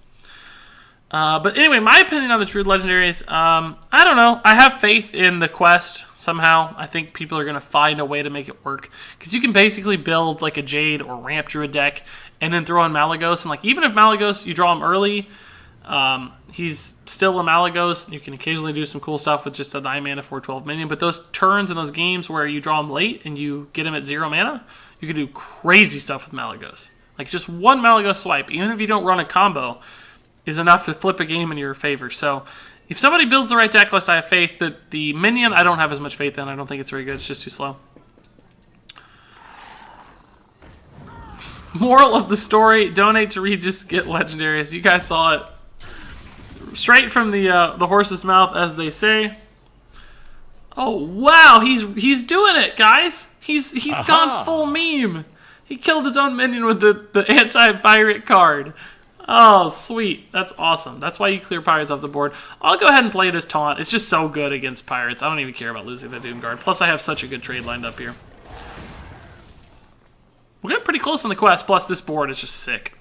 But anyway, my opinion on the Druid Legendaries, I don't know. I have faith in the quest somehow. I think people are going to find a way to make it work. Because you can basically build like a Jade or Ramp Druid deck and then throw in Malagos. And like even if Malagos, you draw him early, he's still a Malagos. You can occasionally do some cool stuff with just a 9 mana 4/12 minion. But those turns and those games where you draw him late and you get him at 0 mana, you can do crazy stuff with Malagos. Like just one Malagos swipe, even if you don't run a combo, is enough to flip a game in your favor. So if somebody builds the right deck list, I have faith. That the minion, I don't have as much faith in. I don't think it's very good. It's just too slow. Moral of the story, donate to Regis, get legendaries. You guys saw it straight from the horse's mouth, as they say. Oh, wow. He's doing it, guys. He's gone full meme. He killed his own minion with the anti-pirate card. Oh, sweet. That's awesome. That's why you clear pirates off the board. I'll go ahead and play this taunt. It's just so good against pirates. I don't even care about losing the Doomguard. Plus, I have such a good trade lined up here. We're getting pretty close on the quest. Plus, this board is just sick.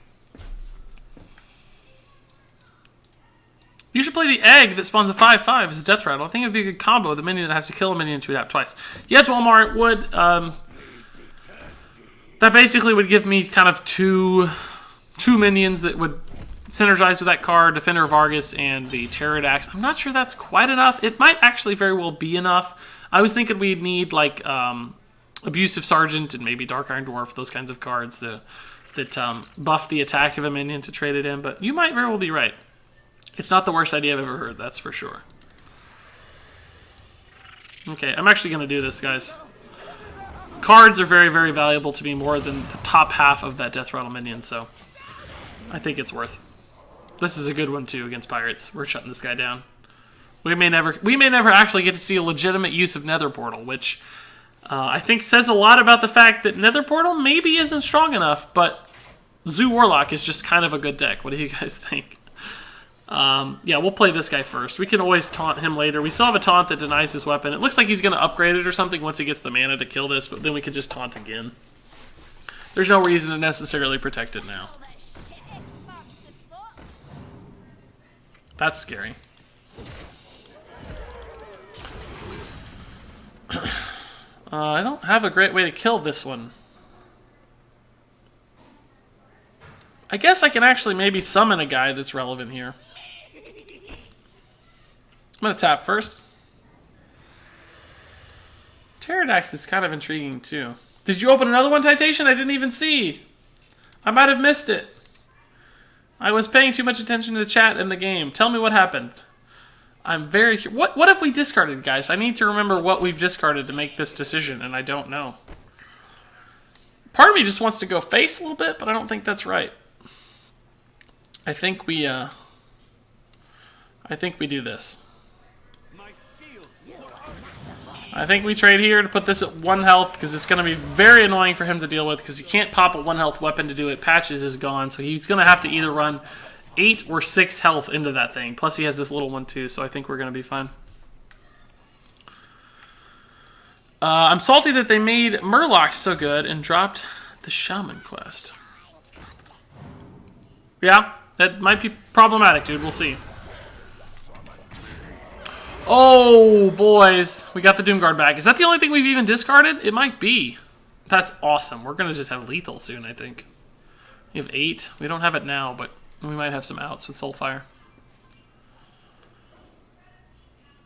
You should play the egg that spawns a 5/5 as a death rattle. I think it would be a good combo with a minion that has to kill a minion to adapt twice. Yeah, Dwalmar, it would. That basically would give me kind of two minions that would synergize with that card, Defender of Argus and the Pterodax. I'm not sure that's quite enough. It might actually very well be enough. I was thinking we'd need like Abusive Sergeant and maybe Dark Iron Dwarf, those kinds of cards that buff the attack of a minion to trade it in, but you might very well be right. It's not the worst idea I've ever heard, that's for sure. Okay, I'm actually going to do this, guys. Cards are very, very valuable to me, more than the top half of that Death Rattle minion, so I think it's worth. This is a good one, too, against Pirates. We're shutting this guy down. We may never actually get to see a legitimate use of Nether Portal, which I think says a lot about the fact that Nether Portal maybe isn't strong enough, but Zoo Warlock is just kind of a good deck. What do you guys think? Yeah, we'll play this guy first. We can always taunt him later. We still have a taunt that denies his weapon. It looks like he's going to upgrade it or something once he gets the mana to kill this, but then we could just taunt again. There's no reason to necessarily protect it now. That's scary. I don't have a great way to kill this one. I guess I can actually maybe summon a guy that's relevant here. I'm going to tap first. Pterodax is kind of intriguing too. Did you open another one, Titation? I didn't even see. I might have missed it. I was paying too much attention to the chat in the game. Tell me what happened. I'm very... What if we discarded, guys? I need to remember what we've discarded to make this decision, and I don't know. Part of me just wants to go face a little bit, but I don't think that's right. I think we do this. I think we trade here to put this at 1 health, because it's going to be very annoying for him to deal with, because he can't pop a 1 health weapon to do it. Patches is gone, so he's going to have to either run 8 or 6 health into that thing. Plus he has this little one too, so I think we're going to be fine. I'm salty that they made Murloc so good and dropped the Shaman quest. Yeah, that might be problematic, dude. We'll see. Oh, boys. We got the Doomguard back. Is that the only thing we've even discarded? It might be. That's awesome. We're going to just have lethal soon, I think. We have 8. We don't have it now, but we might have some outs with Soulfire.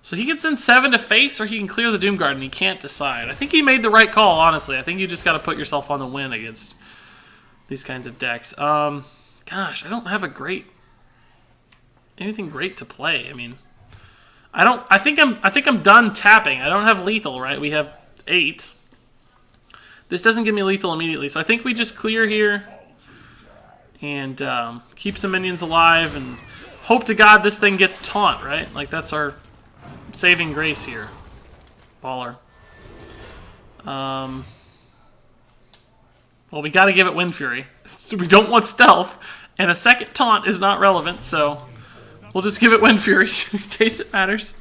So he can send 7 to Fates, or he can clear the Doomguard, and he can't decide. I think he made the right call, honestly. I think you just got to put yourself on the win against these kinds of decks. Gosh, I don't have anything great to play. I mean... I think I'm done tapping. I don't have lethal, right? We have 8. This doesn't give me lethal immediately, so I think we just clear here and keep some minions alive and hope to God this thing gets taunt, right? Like that's our saving grace here. Baller. Well, we got to give it Wind Fury. So we don't want stealth, and a second taunt is not relevant, so we'll just give it Wind Fury in case it matters.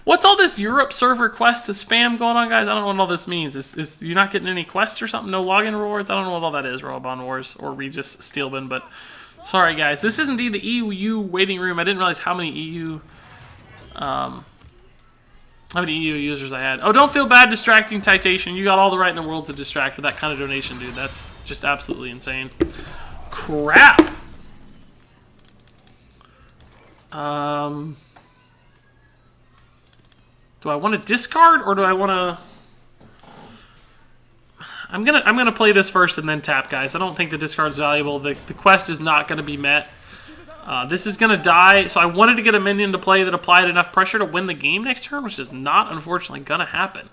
What's all this Europe server quest to spam going on, guys? I don't know what all this means. Is you not getting any quests or something? No login rewards? I don't know what all that is, Robon Wars or RegisKillbin, but sorry, guys. This is indeed the EU waiting room. I didn't realize how many EU users I had. Oh, don't feel bad distracting, Titation. You got all the right in the world to distract with that kind of donation, dude. That's just absolutely insane. Crap! Do I want to discard or do I want to... I'm gonna play this first and then tap, guys. I don't think the discard's valuable. The quest is not gonna be met. This is gonna die. So I wanted to get a minion to play that applied enough pressure to win the game next turn, which is not, unfortunately, gonna happen.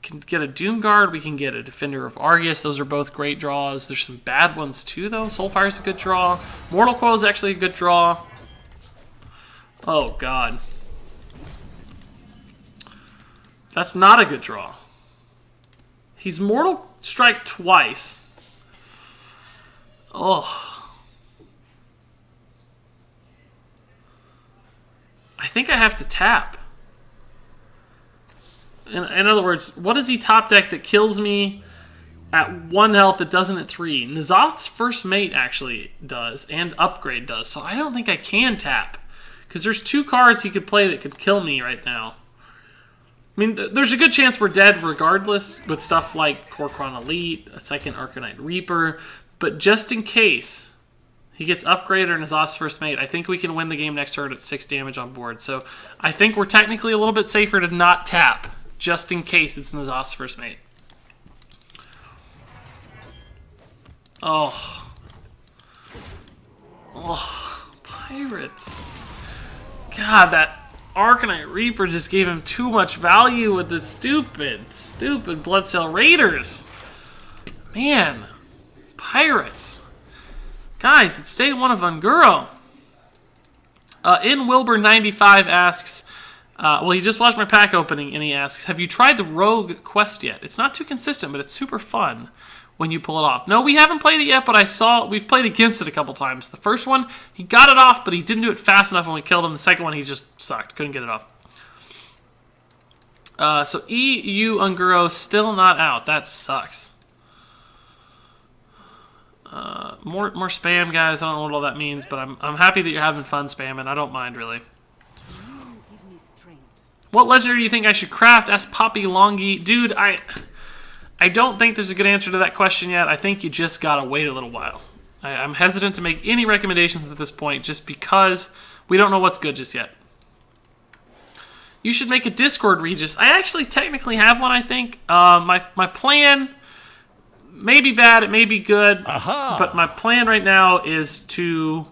We can get a Doomguard. We can get a Defender of Argus. Those are both great draws. There's some bad ones too, though. Soulfire's a good draw. Mortal Coil is actually a good draw. Oh, God. That's not a good draw. He's Mortal Strike twice. Oh. I think I have to tap. In other words, what is he top deck that kills me at 1 health that doesn't at 3? N'Zoth's First Mate actually does, and Upgrade does, so I don't think I can tap. Because there's 2 cards he could play that could kill me right now. I mean, there's a good chance we're dead regardless with stuff like Kor'kron Elite, a second Arcanite Reaper. But just in case he gets upgraded in his Az's first mate, I think we can win the game next turn at 6 damage on board. So I think we're technically a little bit safer to not tap, just in case it's in his Az's first mate. Oh. Oh, Pirates. God, that Arcanite Reaper just gave him too much value with the stupid Bloodsail Raiders. Man, Pirates. Guys, it's day 1 of Unguro. In Wilbur95 asks, well, he just watched my pack opening, and he asks, have you tried the Rogue quest yet? It's not too consistent, but it's super fun when you pull it off. No, we haven't played it yet, but we've played against it a couple times. The first one, he got it off, but he didn't do it fast enough when we killed him. The second one, he just sucked. Couldn't get it off. So EU Unguro still not out. That sucks. More spam, guys. I don't know what all that means, but I'm happy that you're having fun spamming. I don't mind, really. What legendary do you think I should craft? Ask Poppy Longy. Dude, I don't think there's a good answer to that question yet. I think you just gotta wait a little while. I'm hesitant to make any recommendations at this point just because we don't know what's good just yet. You should make a Discord, Regis. I actually technically have one, I think. My plan may be bad, it may be good, but my plan right now is to,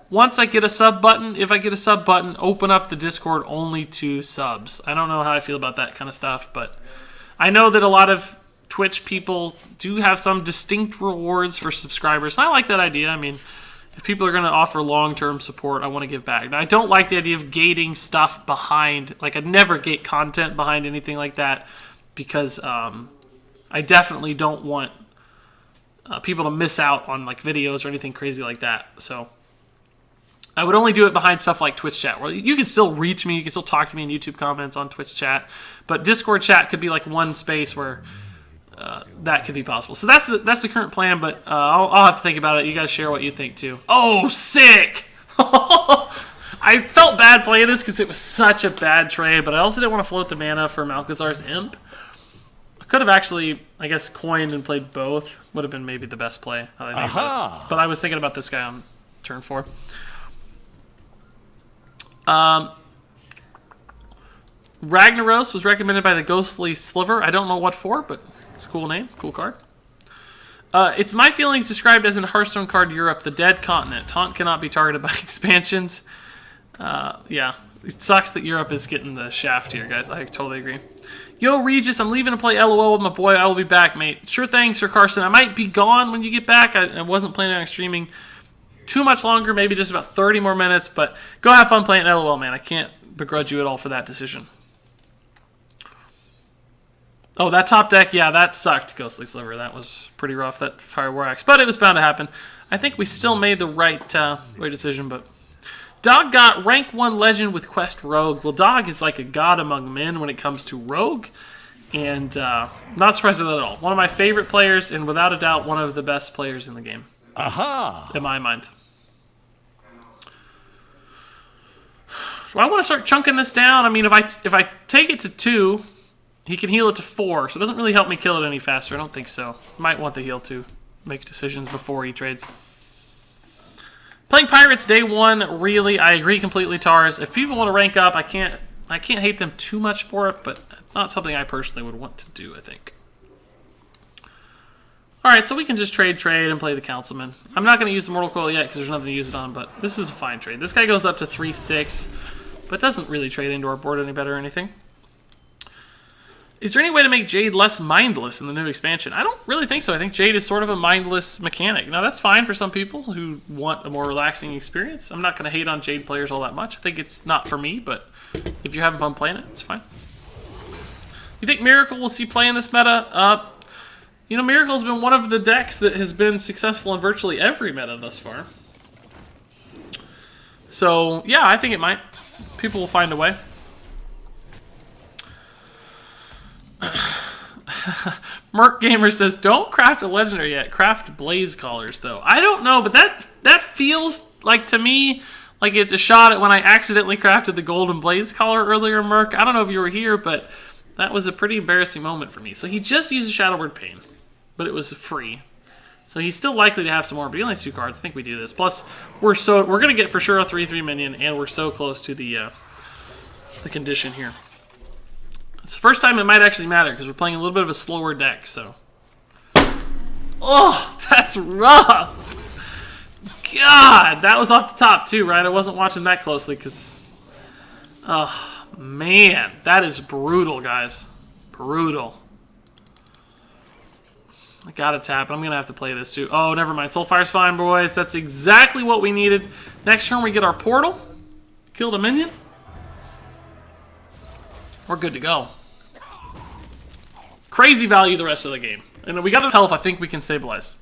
once I get a sub button, if I get a sub button, open up the Discord only to subs. I don't know how I feel about that kind of stuff, but I know that a lot of Twitch people do have some distinct rewards for subscribers. I like that idea. I mean, if people are going to offer long-term support, I want to give back. Now, I don't like the idea of gating stuff behind. Like, I'd never gate content behind anything like that because I definitely don't want people to miss out on like videos or anything crazy like that. So I would only do it behind stuff like Twitch chat, where you can still reach me, you can still talk to me in YouTube comments on Twitch chat, but Discord chat could be like one space where that could be possible. So that's the current plan, but I'll have to think about it. You guys share what you think too. Oh, sick! I felt bad playing this because it was such a bad trade, but I also didn't want to float the mana for Malchezaar's Imp. I could have actually, I guess, coined and played both. Would have been maybe the best play. But I was thinking about this guy on turn 4. Ragnaros was recommended by the Ghostly Sliver. I don't know what for, but it's a cool name, cool card. It's my feelings described as in Hearthstone card Europe, the dead continent. Taunt cannot be targeted by expansions. Yeah, it sucks that Europe is getting the shaft here, guys. I totally agree. Yo, Regis, I'm leaving to play LOL with my boy. I will be back, mate. Sure thing, Sir Carson. I might be gone when you get back. I wasn't planning on streaming too much longer, maybe just about 30 more minutes, but go have fun playing LOL, man. I can't begrudge you at all for that decision. Oh, that top deck, yeah, that sucked, Ghostly Sliver. That was pretty rough, that Fire War Axe, but it was bound to happen. I think we still made the right decision, but Dog got rank 1 legend with Quest Rogue. Well, Dog is like a god among men when it comes to Rogue, and not surprised by that at all. One of my favorite players, and without a doubt, one of the best players in the game. In my mind. Do I want to start chunking this down? I mean, if I take it to 2, he can heal it to 4, so it doesn't really help me kill it any faster. I don't think so. Might want the heal to make decisions before he trades. Playing Pirates day 1, really, I agree completely, Tars. If people want to rank up, I can't hate them too much for it, but not something I personally would want to do, I think. Alright, so we can just trade and play the Councilman. I'm not going to use the Mortal Coil yet because there's nothing to use it on, but this is a fine trade. This guy goes up to 3-6, but doesn't really trade into our board any better or anything. Is there any way to make Jade less mindless in the new expansion? I don't really think so. I think Jade is sort of a mindless mechanic. Now, that's fine for some people who want a more relaxing experience. I'm not going to hate on Jade players all that much. I think it's not for me, but if you're having fun playing it, it's fine. You think Miracle will see play in this meta? You know, Miracle's been one of the decks that has been successful in virtually every meta thus far. So, yeah, I think it might. People will find a way. Merc Gamer says, don't craft a legendary yet. Craft Blaze Callers, though. I don't know, but that feels like, to me, like it's a shot at when I accidentally crafted the Golden Blaze Caller earlier, Merc. I don't know if you were here, but That was a pretty embarrassing moment for me. So he just used Shadowword Pain, but it was free. So he's still likely to have some more, but he only has 2 cards. I think we do this. Plus, we're gonna get for sure a 3/3 minion, and we're so close to the condition here. It's the first time it might actually matter because we're playing a little bit of a slower deck. So, oh, that's rough. God, that was off the top too, right? I wasn't watching that closely because, oh man, that is brutal, guys. Brutal. I gotta tap. I'm gonna have to play this too. Oh, never mind. Soulfire's fine, boys. That's exactly what we needed. Next turn we get our portal. Killed a minion. We're good to go. Crazy value the rest of the game. And we got enough health. I think we can stabilize.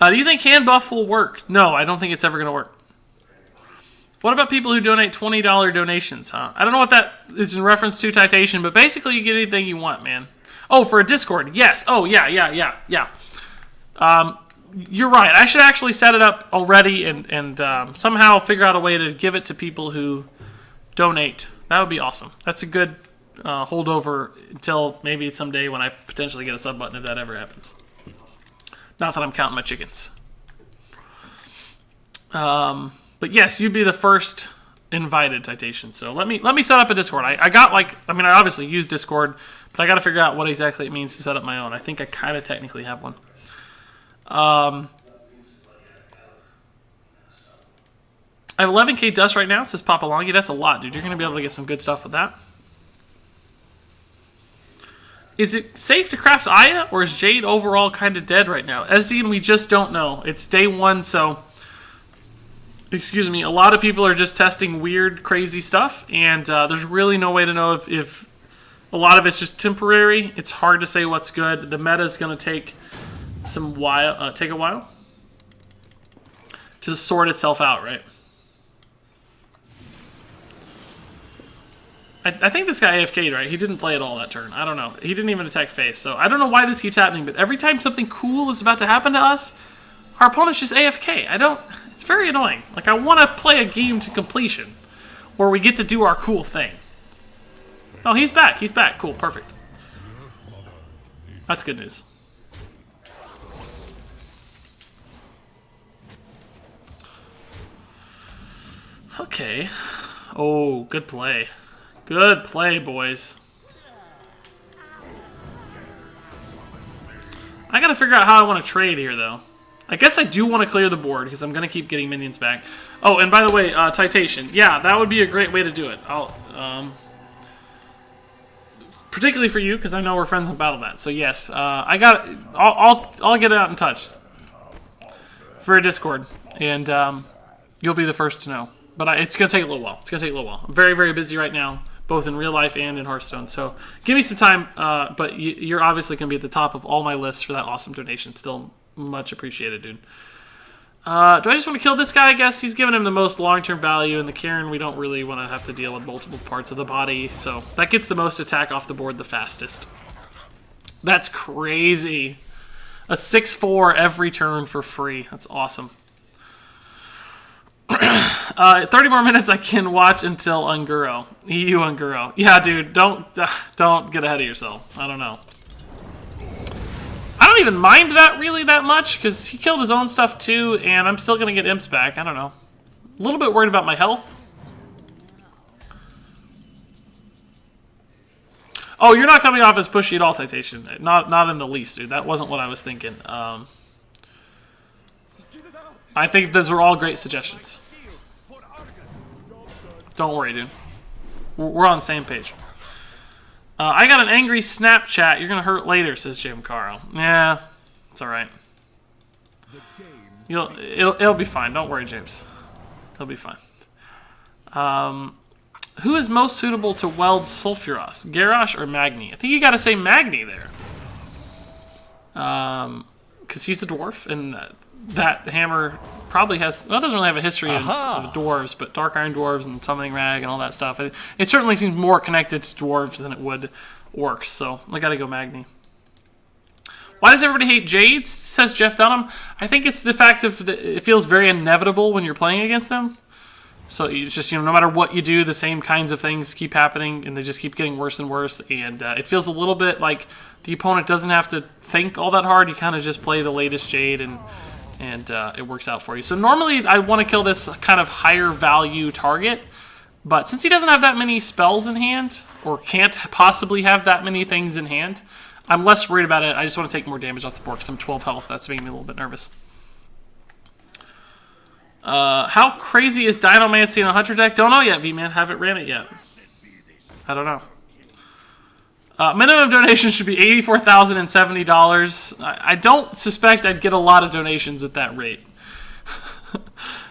Do you think hand buff will work? No, I don't think it's ever gonna work. What about people who donate $20 donations, huh? I don't know what that is in reference to, Titation, but basically you get anything you want, man. Oh, for a Discord, yes. Oh, yeah. You're right. I should actually set it up already and somehow figure out a way to give it to people who donate. That would be awesome. That's a good holdover until maybe someday when I potentially get a sub button if that ever happens. Not that I'm counting my chickens. But yes, you'd be the first invited, Titation. So let me set up a Discord. I obviously use Discord, but I got to figure out what exactly it means to set up my own. I think I kind of technically have one. I have 11k dust right now, says Papalongi. That's a lot, dude. You're going to be able to get some good stuff with that. Is it safe to craft Aya, or is Jade overall kind of dead right now? SD, we just don't know. It's day 1, so... Excuse me. A lot of people are just testing weird, crazy stuff, and there's really no way to know if a lot of it's just temporary. It's hard to say what's good. The meta is going to take a while to sort itself out, right? I think this guy AFK'd, right? He didn't play at all that turn. I don't know. He didn't even attack face, so I don't know why this keeps happening, but every time something cool is about to happen to us, our opponent's just AFK. It's very annoying. Like, I want to play a game to completion where we get to do our cool thing. Oh, he's back. He's back. Cool. Perfect. That's good news. Okay. Oh, good play. Good play, boys. I gotta figure out how I want to trade here, though. I guess I do want to clear the board, because I'm going to keep getting minions back. Oh, and by the way, Titation. Yeah, that would be a great way to do it. Particularly for you, because I know we're friends on BattleNet. So yes, I'll get it out in touch for a Discord, and you'll be the first to know. But it's going to take a little while. It's going to take a little while. I'm very, very busy right now, both in real life and in Hearthstone. So give me some time, but you're obviously going to be at the top of all my lists for that awesome donation. Still much appreciated, dude. Do I just want to kill this guy? I guess he's giving him the most long-term value, and the Karen, we don't really want to have to deal with multiple parts of the body, so that gets the most attack off the board the fastest. That's crazy. A 6/4 every turn for free. That's awesome. 30 more minutes I can watch until Unguro. EU Unguro. Yeah, dude, don't get ahead of yourself. I don't know. I don't even mind that really that much, because he killed his own stuff too, and I'm still going to get imps back. I don't know. A little bit worried about my health. Oh, you're not coming off as pushy at all, Titation. Not in the least, dude. That wasn't what I was thinking. I think those are all great suggestions. Don't worry, dude. We're on the same page. I got an angry Snapchat. You're going to hurt later, says Jim Carl. Yeah, it's all right. It'll be fine. Don't worry, James. It'll be fine. Who is most suitable to weld Sulfuros? Garrosh or Magni? I think you got to say Magni there. Because he's a dwarf, and that hammer probably has... Well, it doesn't really have a history of dwarves, but Dark Iron dwarves and Summoning Rag and all that stuff. It certainly seems more connected to dwarves than it would orcs, so I gotta go Magni. Why does everybody hate Jades, says Jeff Dunham? I think it's the fact of it feels very inevitable when you're playing against them. So it's just, no matter what you do, the same kinds of things keep happening, and they just keep getting worse and worse. And it feels a little bit like the opponent doesn't have to think all that hard. You kind of just play the latest Jade, and it works out for you. So normally I want to kill this kind of higher value target, but since he doesn't have that many spells in hand, or can't possibly have that many things in hand, I'm less worried about it. I just want to take more damage off the board because I'm 12 health. That's making me a little bit nervous. How crazy is Dinomancy in a Hunter deck? Don't know yet, V-Man. Haven't ran it yet. I don't know. Minimum donation should be $84,070. I don't suspect I'd get a lot of donations at that rate.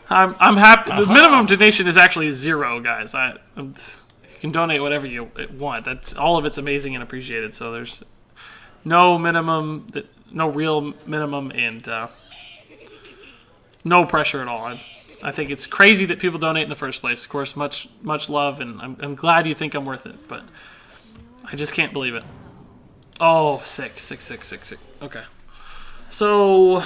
I'm happy. The minimum donation is actually 0, guys. You can donate whatever you want. That's all of it's amazing and appreciated. So there's no minimum, no real minimum, and no pressure at all. I think it's crazy that people donate in the first place. Of course, much love, and I'm glad you think I'm worth it, but I just can't believe it. Oh, sick. Okay. So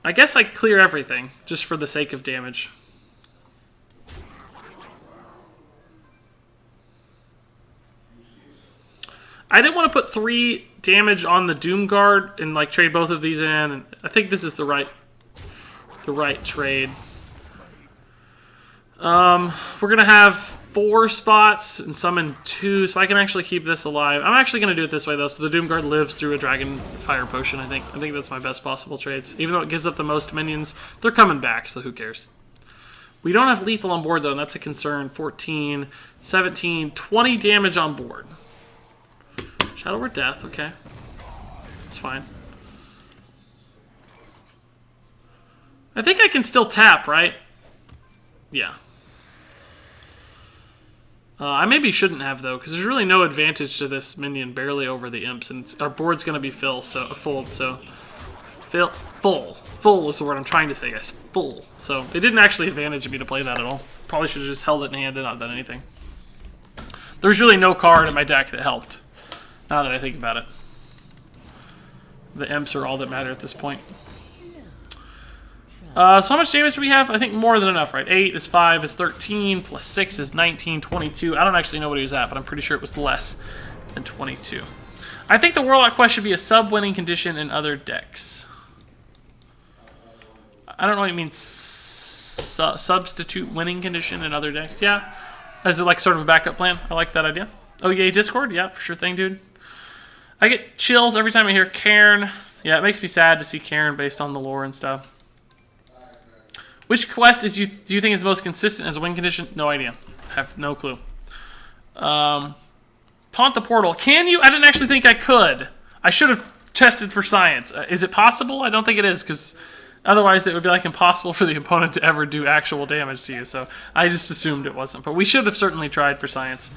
I guess I clear everything just for the sake of damage. I didn't want to put 3 damage on the Doom Guard and like trade both of these in. And I think this is the right trade. We're gonna have 4 spots and summon 2, so I can actually keep this alive. I'm actually gonna do it this way though, so the Doom Guard lives through a Dragon Fire Potion. I think that's my best possible trades. Even though it gives up the most minions, they're coming back, so who cares? We don't have lethal on board though, and that's a concern. 14, 17, 20 damage on board. Shadow Word Death, okay. It's fine. I think I can still tap, right? Yeah. I maybe shouldn't have, though, because there's really no advantage to this minion barely over the imps, and our board's going to be full, so full is the word I'm trying to say, guys. Full. So it didn't actually advantage me to play that at all. Probably should have just held it in hand and not done anything. There's really no card in my deck that helped. Now that I think about it. The imps are all that matter at this point. So how much damage do we have? I think more than enough, right? 8 is 5 is 13, plus 6 is 19, 22. I don't actually know what he was at, but I'm pretty sure it was less than 22. I think the Warlock quest should be a sub-winning condition in other decks. I don't know what you mean, substitute winning condition in other decks. Yeah. Is it like sort of a backup plan? I like that idea. Oh, yay, Discord? Yeah, for sure thing, dude. I get chills every time I hear Cairn. Yeah, it makes me sad to see Cairn based on the lore and stuff. Which quest do you think is most consistent as a win condition? No idea. I have no clue. Taunt the Portal. Can you? I didn't actually think I could. I should have tested for science. Is it possible? I don't think it is, because otherwise it would be like impossible for the opponent to ever do actual damage to you. So I just assumed it wasn't. But we should have certainly tried for science.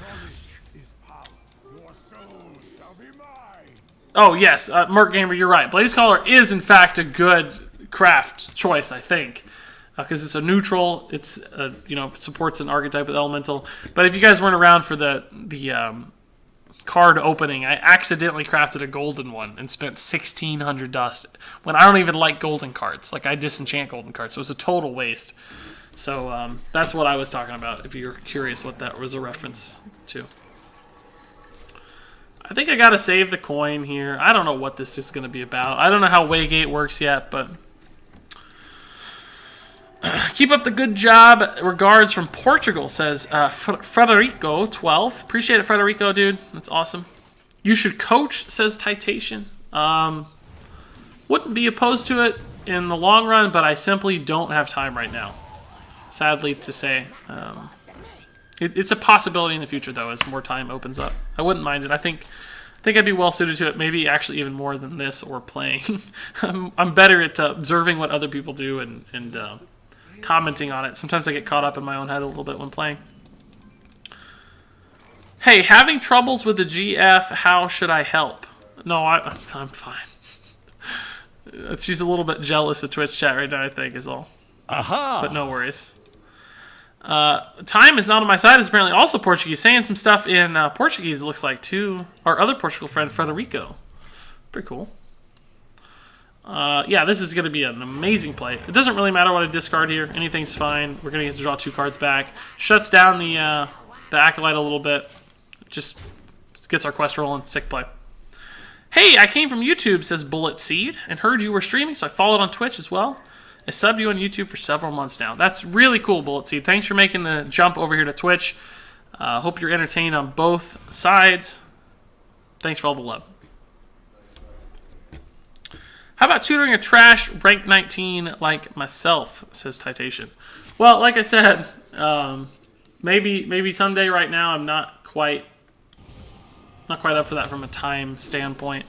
Oh, yes, Merc Gamer, you're right. Blazecaller is, in fact, a good craft choice, I think. Because it's a neutral, it's, it supports an archetype with Elemental. But if you guys weren't around for the card opening, I accidentally crafted a golden one and spent 1,600 dust. When I don't even like golden cards. Like, I disenchant golden cards, so it was a total waste. So, that's what I was talking about, if you're curious what that was a reference to. I think I gotta save the coin here. I don't know what this is gonna be about. I don't know how Waygate works yet, but keep up the good job. Regards from Portugal, says Frederico 12. Appreciate it, Frederico, dude. That's awesome. You should coach, says Titation. Wouldn't be opposed to it in the long run, but I simply don't have time right now. Sadly to say. It's a possibility in the future, though, as more time opens up. I wouldn't mind it. I think I'd be well suited to it. Maybe actually even more than this or playing. I'm better at observing what other people do and commenting on it. Sometimes I get caught up in my own head a little bit when playing. Hey, having troubles with the GF. How should I help? No, I'm fine. She's a little bit jealous of Twitch chat right now, I think, is all. Aha! But no worries. Time is not on my side. Is apparently also Portuguese. Saying some stuff in Portuguese, it looks like, to our other Portugal friend, Frederico. Pretty cool. Yeah, this is going to be an amazing play. It doesn't really matter what I discard here. Anything's fine. We're going to get to draw 2 cards back. Shuts down the Acolyte a little bit. Just gets our quest rolling. Sick play. Hey, I came from YouTube, says Bullet Seed, and heard you were streaming, so I followed on Twitch as well. I subbed you on YouTube for several months now. That's really cool, Bullet Seed. Thanks for making the jump over here to Twitch. Hope you're entertained on both sides. Thanks for all the love. How about tutoring a trash rank 19 like myself, says Titation. Well, like I said, maybe someday. Right now, I'm not quite up for that from a time standpoint.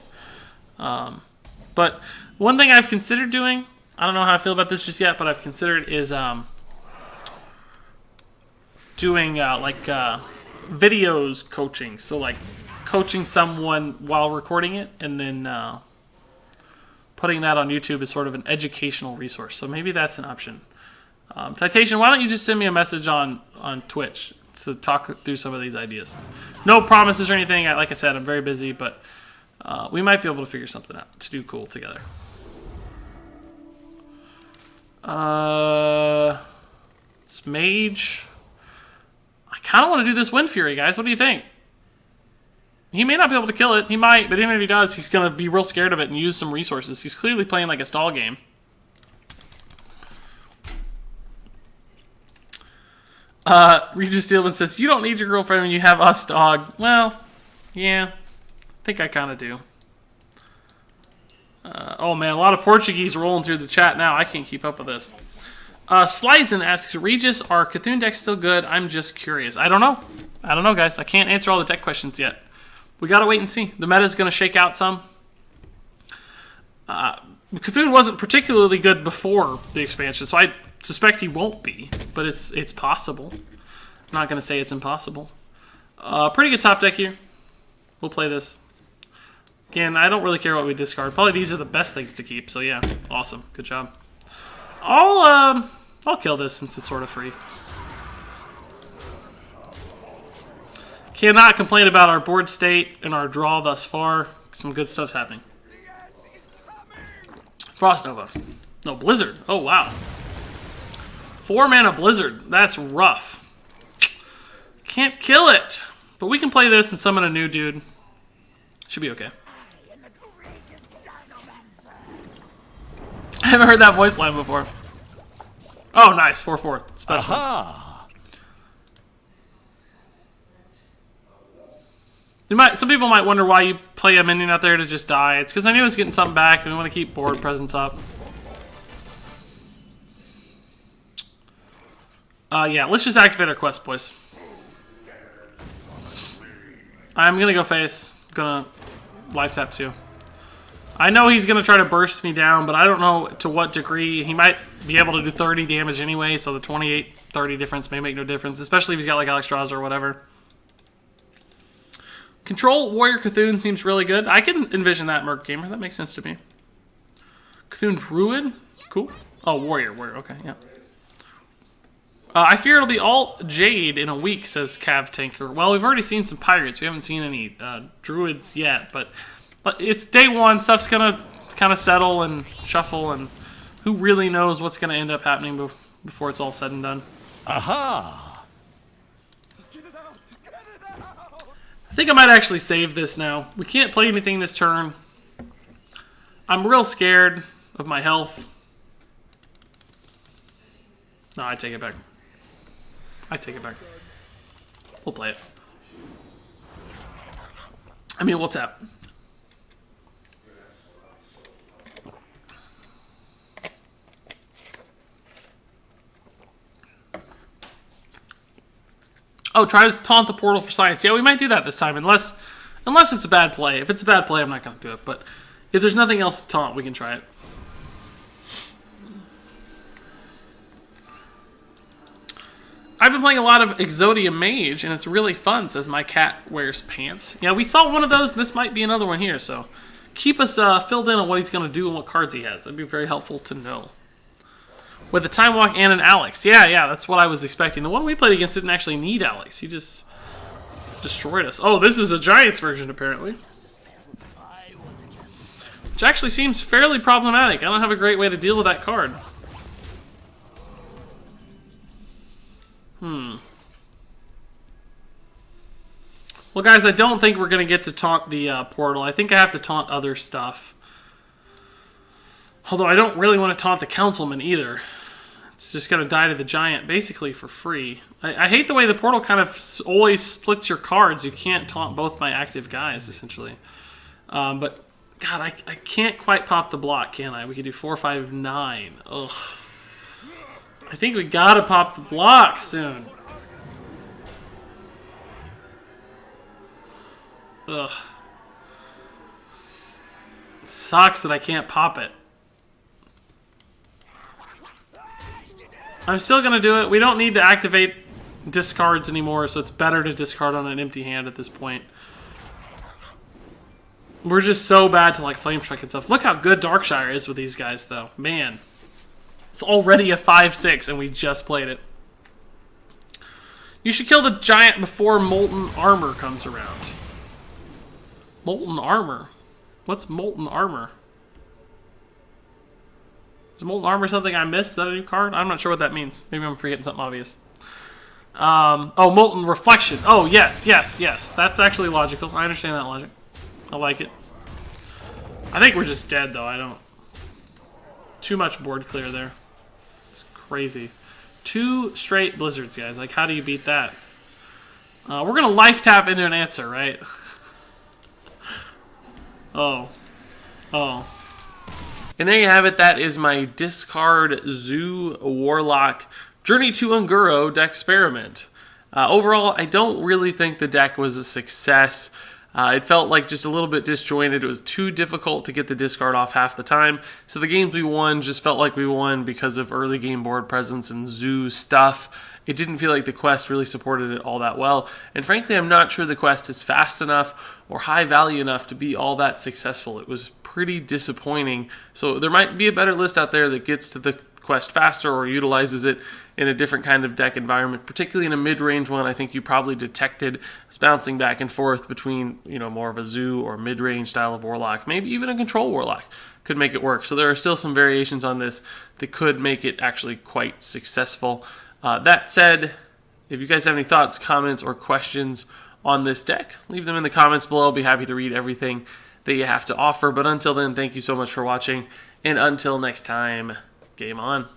But one thing I've considered doing, I don't know how I feel about this just yet, but I've considered is doing videos coaching. So like coaching someone while recording it, and then putting that on YouTube as sort of an educational resource. So maybe that's an option. Titation, why don't you just send me a message on Twitch to talk through some of these ideas? No promises or anything. Like I said, I'm very busy, but we might be able to figure something out to do cool together. It's Mage. I kind of want to do this Wind Fury, guys. What do you think? He may not be able to kill it. He might, but even if he does, he's going to be real scared of it and use some resources. He's clearly playing like a stall game. RegisKillbin says, you don't need your girlfriend when you have us, dog. Well, yeah. I think I kind of do. Oh, man, a lot of Portuguese rolling through the chat now. I can't keep up with this. Slizen asks, Regis, are Cthulhu decks still good? I'm just curious. I don't know. I don't know, guys. I can't answer all the deck questions yet. We got to wait and see. The meta is going to shake out some. Cthulhu wasn't particularly good before the expansion, so I suspect he won't be, but it's possible. I'm not going to say it's impossible. Pretty good top deck here. We'll play this. Again, I don't really care what we discard. Probably these are the best things to keep, so yeah. Awesome. Good job. I'll kill this since it's sort of free. Cannot complain about our board state and our draw thus far. Some good stuff's happening. Frost Nova. No, Blizzard. Oh, wow. 4 mana Blizzard. That's rough. Can't kill it. But we can play this and summon a new dude. Should be okay. I haven't heard that voice line before. Oh, nice. 4/4. It's the best one. Some people might wonder why you play a minion out there to just die. It's because I knew I was getting something back, and we want to keep board presence up. Yeah, let's just activate our quest, boys. I'm going to go face. Going to life tap too. I know he's going to try to burst me down, but I don't know to what degree. He might be able to do 30 damage anyway, so the 28-30 difference may make no difference, especially if he's got like Alexstrasza or whatever. Control Warrior Cthulhu seems really good. I can envision that, Merc Gamer. That makes sense to me. Cthulhu Druid? Cool. Oh, Warrior. Okay, yeah. I fear it'll be all Jade in a week, says Cav Tanker. Well, we've already seen some Pirates. We haven't seen any Druids yet, but it's day one. Stuff's going to kind of settle and shuffle, and who really knows what's going to end up happening before it's all said and done. Aha! I think I might actually save this now. We can't play anything this turn. I'm real scared of my health. No, I take it back. I take it back. We'll play it. I mean, we'll tap. Oh, try to taunt the portal for science. Yeah, we might do that this time, unless it's a bad play. If it's a bad play, I'm not going to do it. But if there's nothing else to taunt, we can try it. I've been playing a lot of Exodia Mage, and it's really fun, says My Cat Wears Pants. Yeah, we saw one of those, and this might be another one here, so keep us filled in on what he's going to do and what cards he has. That'd be very helpful to know. With a Time Walk and an Alex. Yeah, that's what I was expecting. The one we played against didn't actually need Alex. He just destroyed us. Oh, this is a Giants version, apparently. which actually seems fairly problematic. I don't have a great way to deal with that card. Well, guys, I don't think we're going to get to taunt the portal. I think I have to taunt other stuff. Although I don't really want to taunt the councilman either. It's just going to die to the giant basically for free. I hate the way the portal kind of always splits your cards. You can't taunt both my active guys, essentially. But, God, I can't quite pop the block, can I? We could do 4, 5, 9. Ugh. I think we got to pop the block soon. Ugh. It sucks that I can't pop it. I'm still going to do it. We don't need to activate discards anymore, so it's better to discard on an empty hand at this point. We're just so bad to like Flame Strike and stuff. Look how good Darkshire is with these guys, though. Man. It's already a 5/6, and we just played it. You should kill the giant before Molten Armor comes around. Molten Armor? What's Molten Armor? Is Molten Armor something I missed? Is that a new card? I'm not sure what that means. Maybe I'm forgetting something obvious. Oh, Molten Reflection. Oh, yes. That's actually logical. I understand that logic. I like it. I think we're just dead, though. I don't... Too much board clear there. It's crazy. 2 straight Blizzards, guys. Like, how do you beat that? We're going to life tap into an answer, right? Oh. And there you have it. That is my discard Zoo Warlock Journey to Unguro Decksperiment. Overall, I don't really think the deck was a success. It felt like just a little bit disjointed. It was too difficult to get the discard off half the time. So the games we won just felt like we won because of early game board presence and zoo stuff. It didn't feel like the quest really supported it all that well. And frankly, I'm not sure the quest is fast enough or high value enough to be all that successful. It was pretty disappointing. So there might be a better list out there that gets to the quest faster or utilizes it in a different kind of deck environment, particularly in a mid-range one. I think you probably detected it's bouncing back and forth between, you know, more of a zoo or mid-range style of Warlock, maybe even a control Warlock could make it work. So there are still some variations on this that could make it actually quite successful. That said, if you guys have any thoughts, comments, or questions on this deck, leave them in the comments below. I'll be happy to read everything that you have to offer. But until then, thank you so much for watching, and until next time, game on.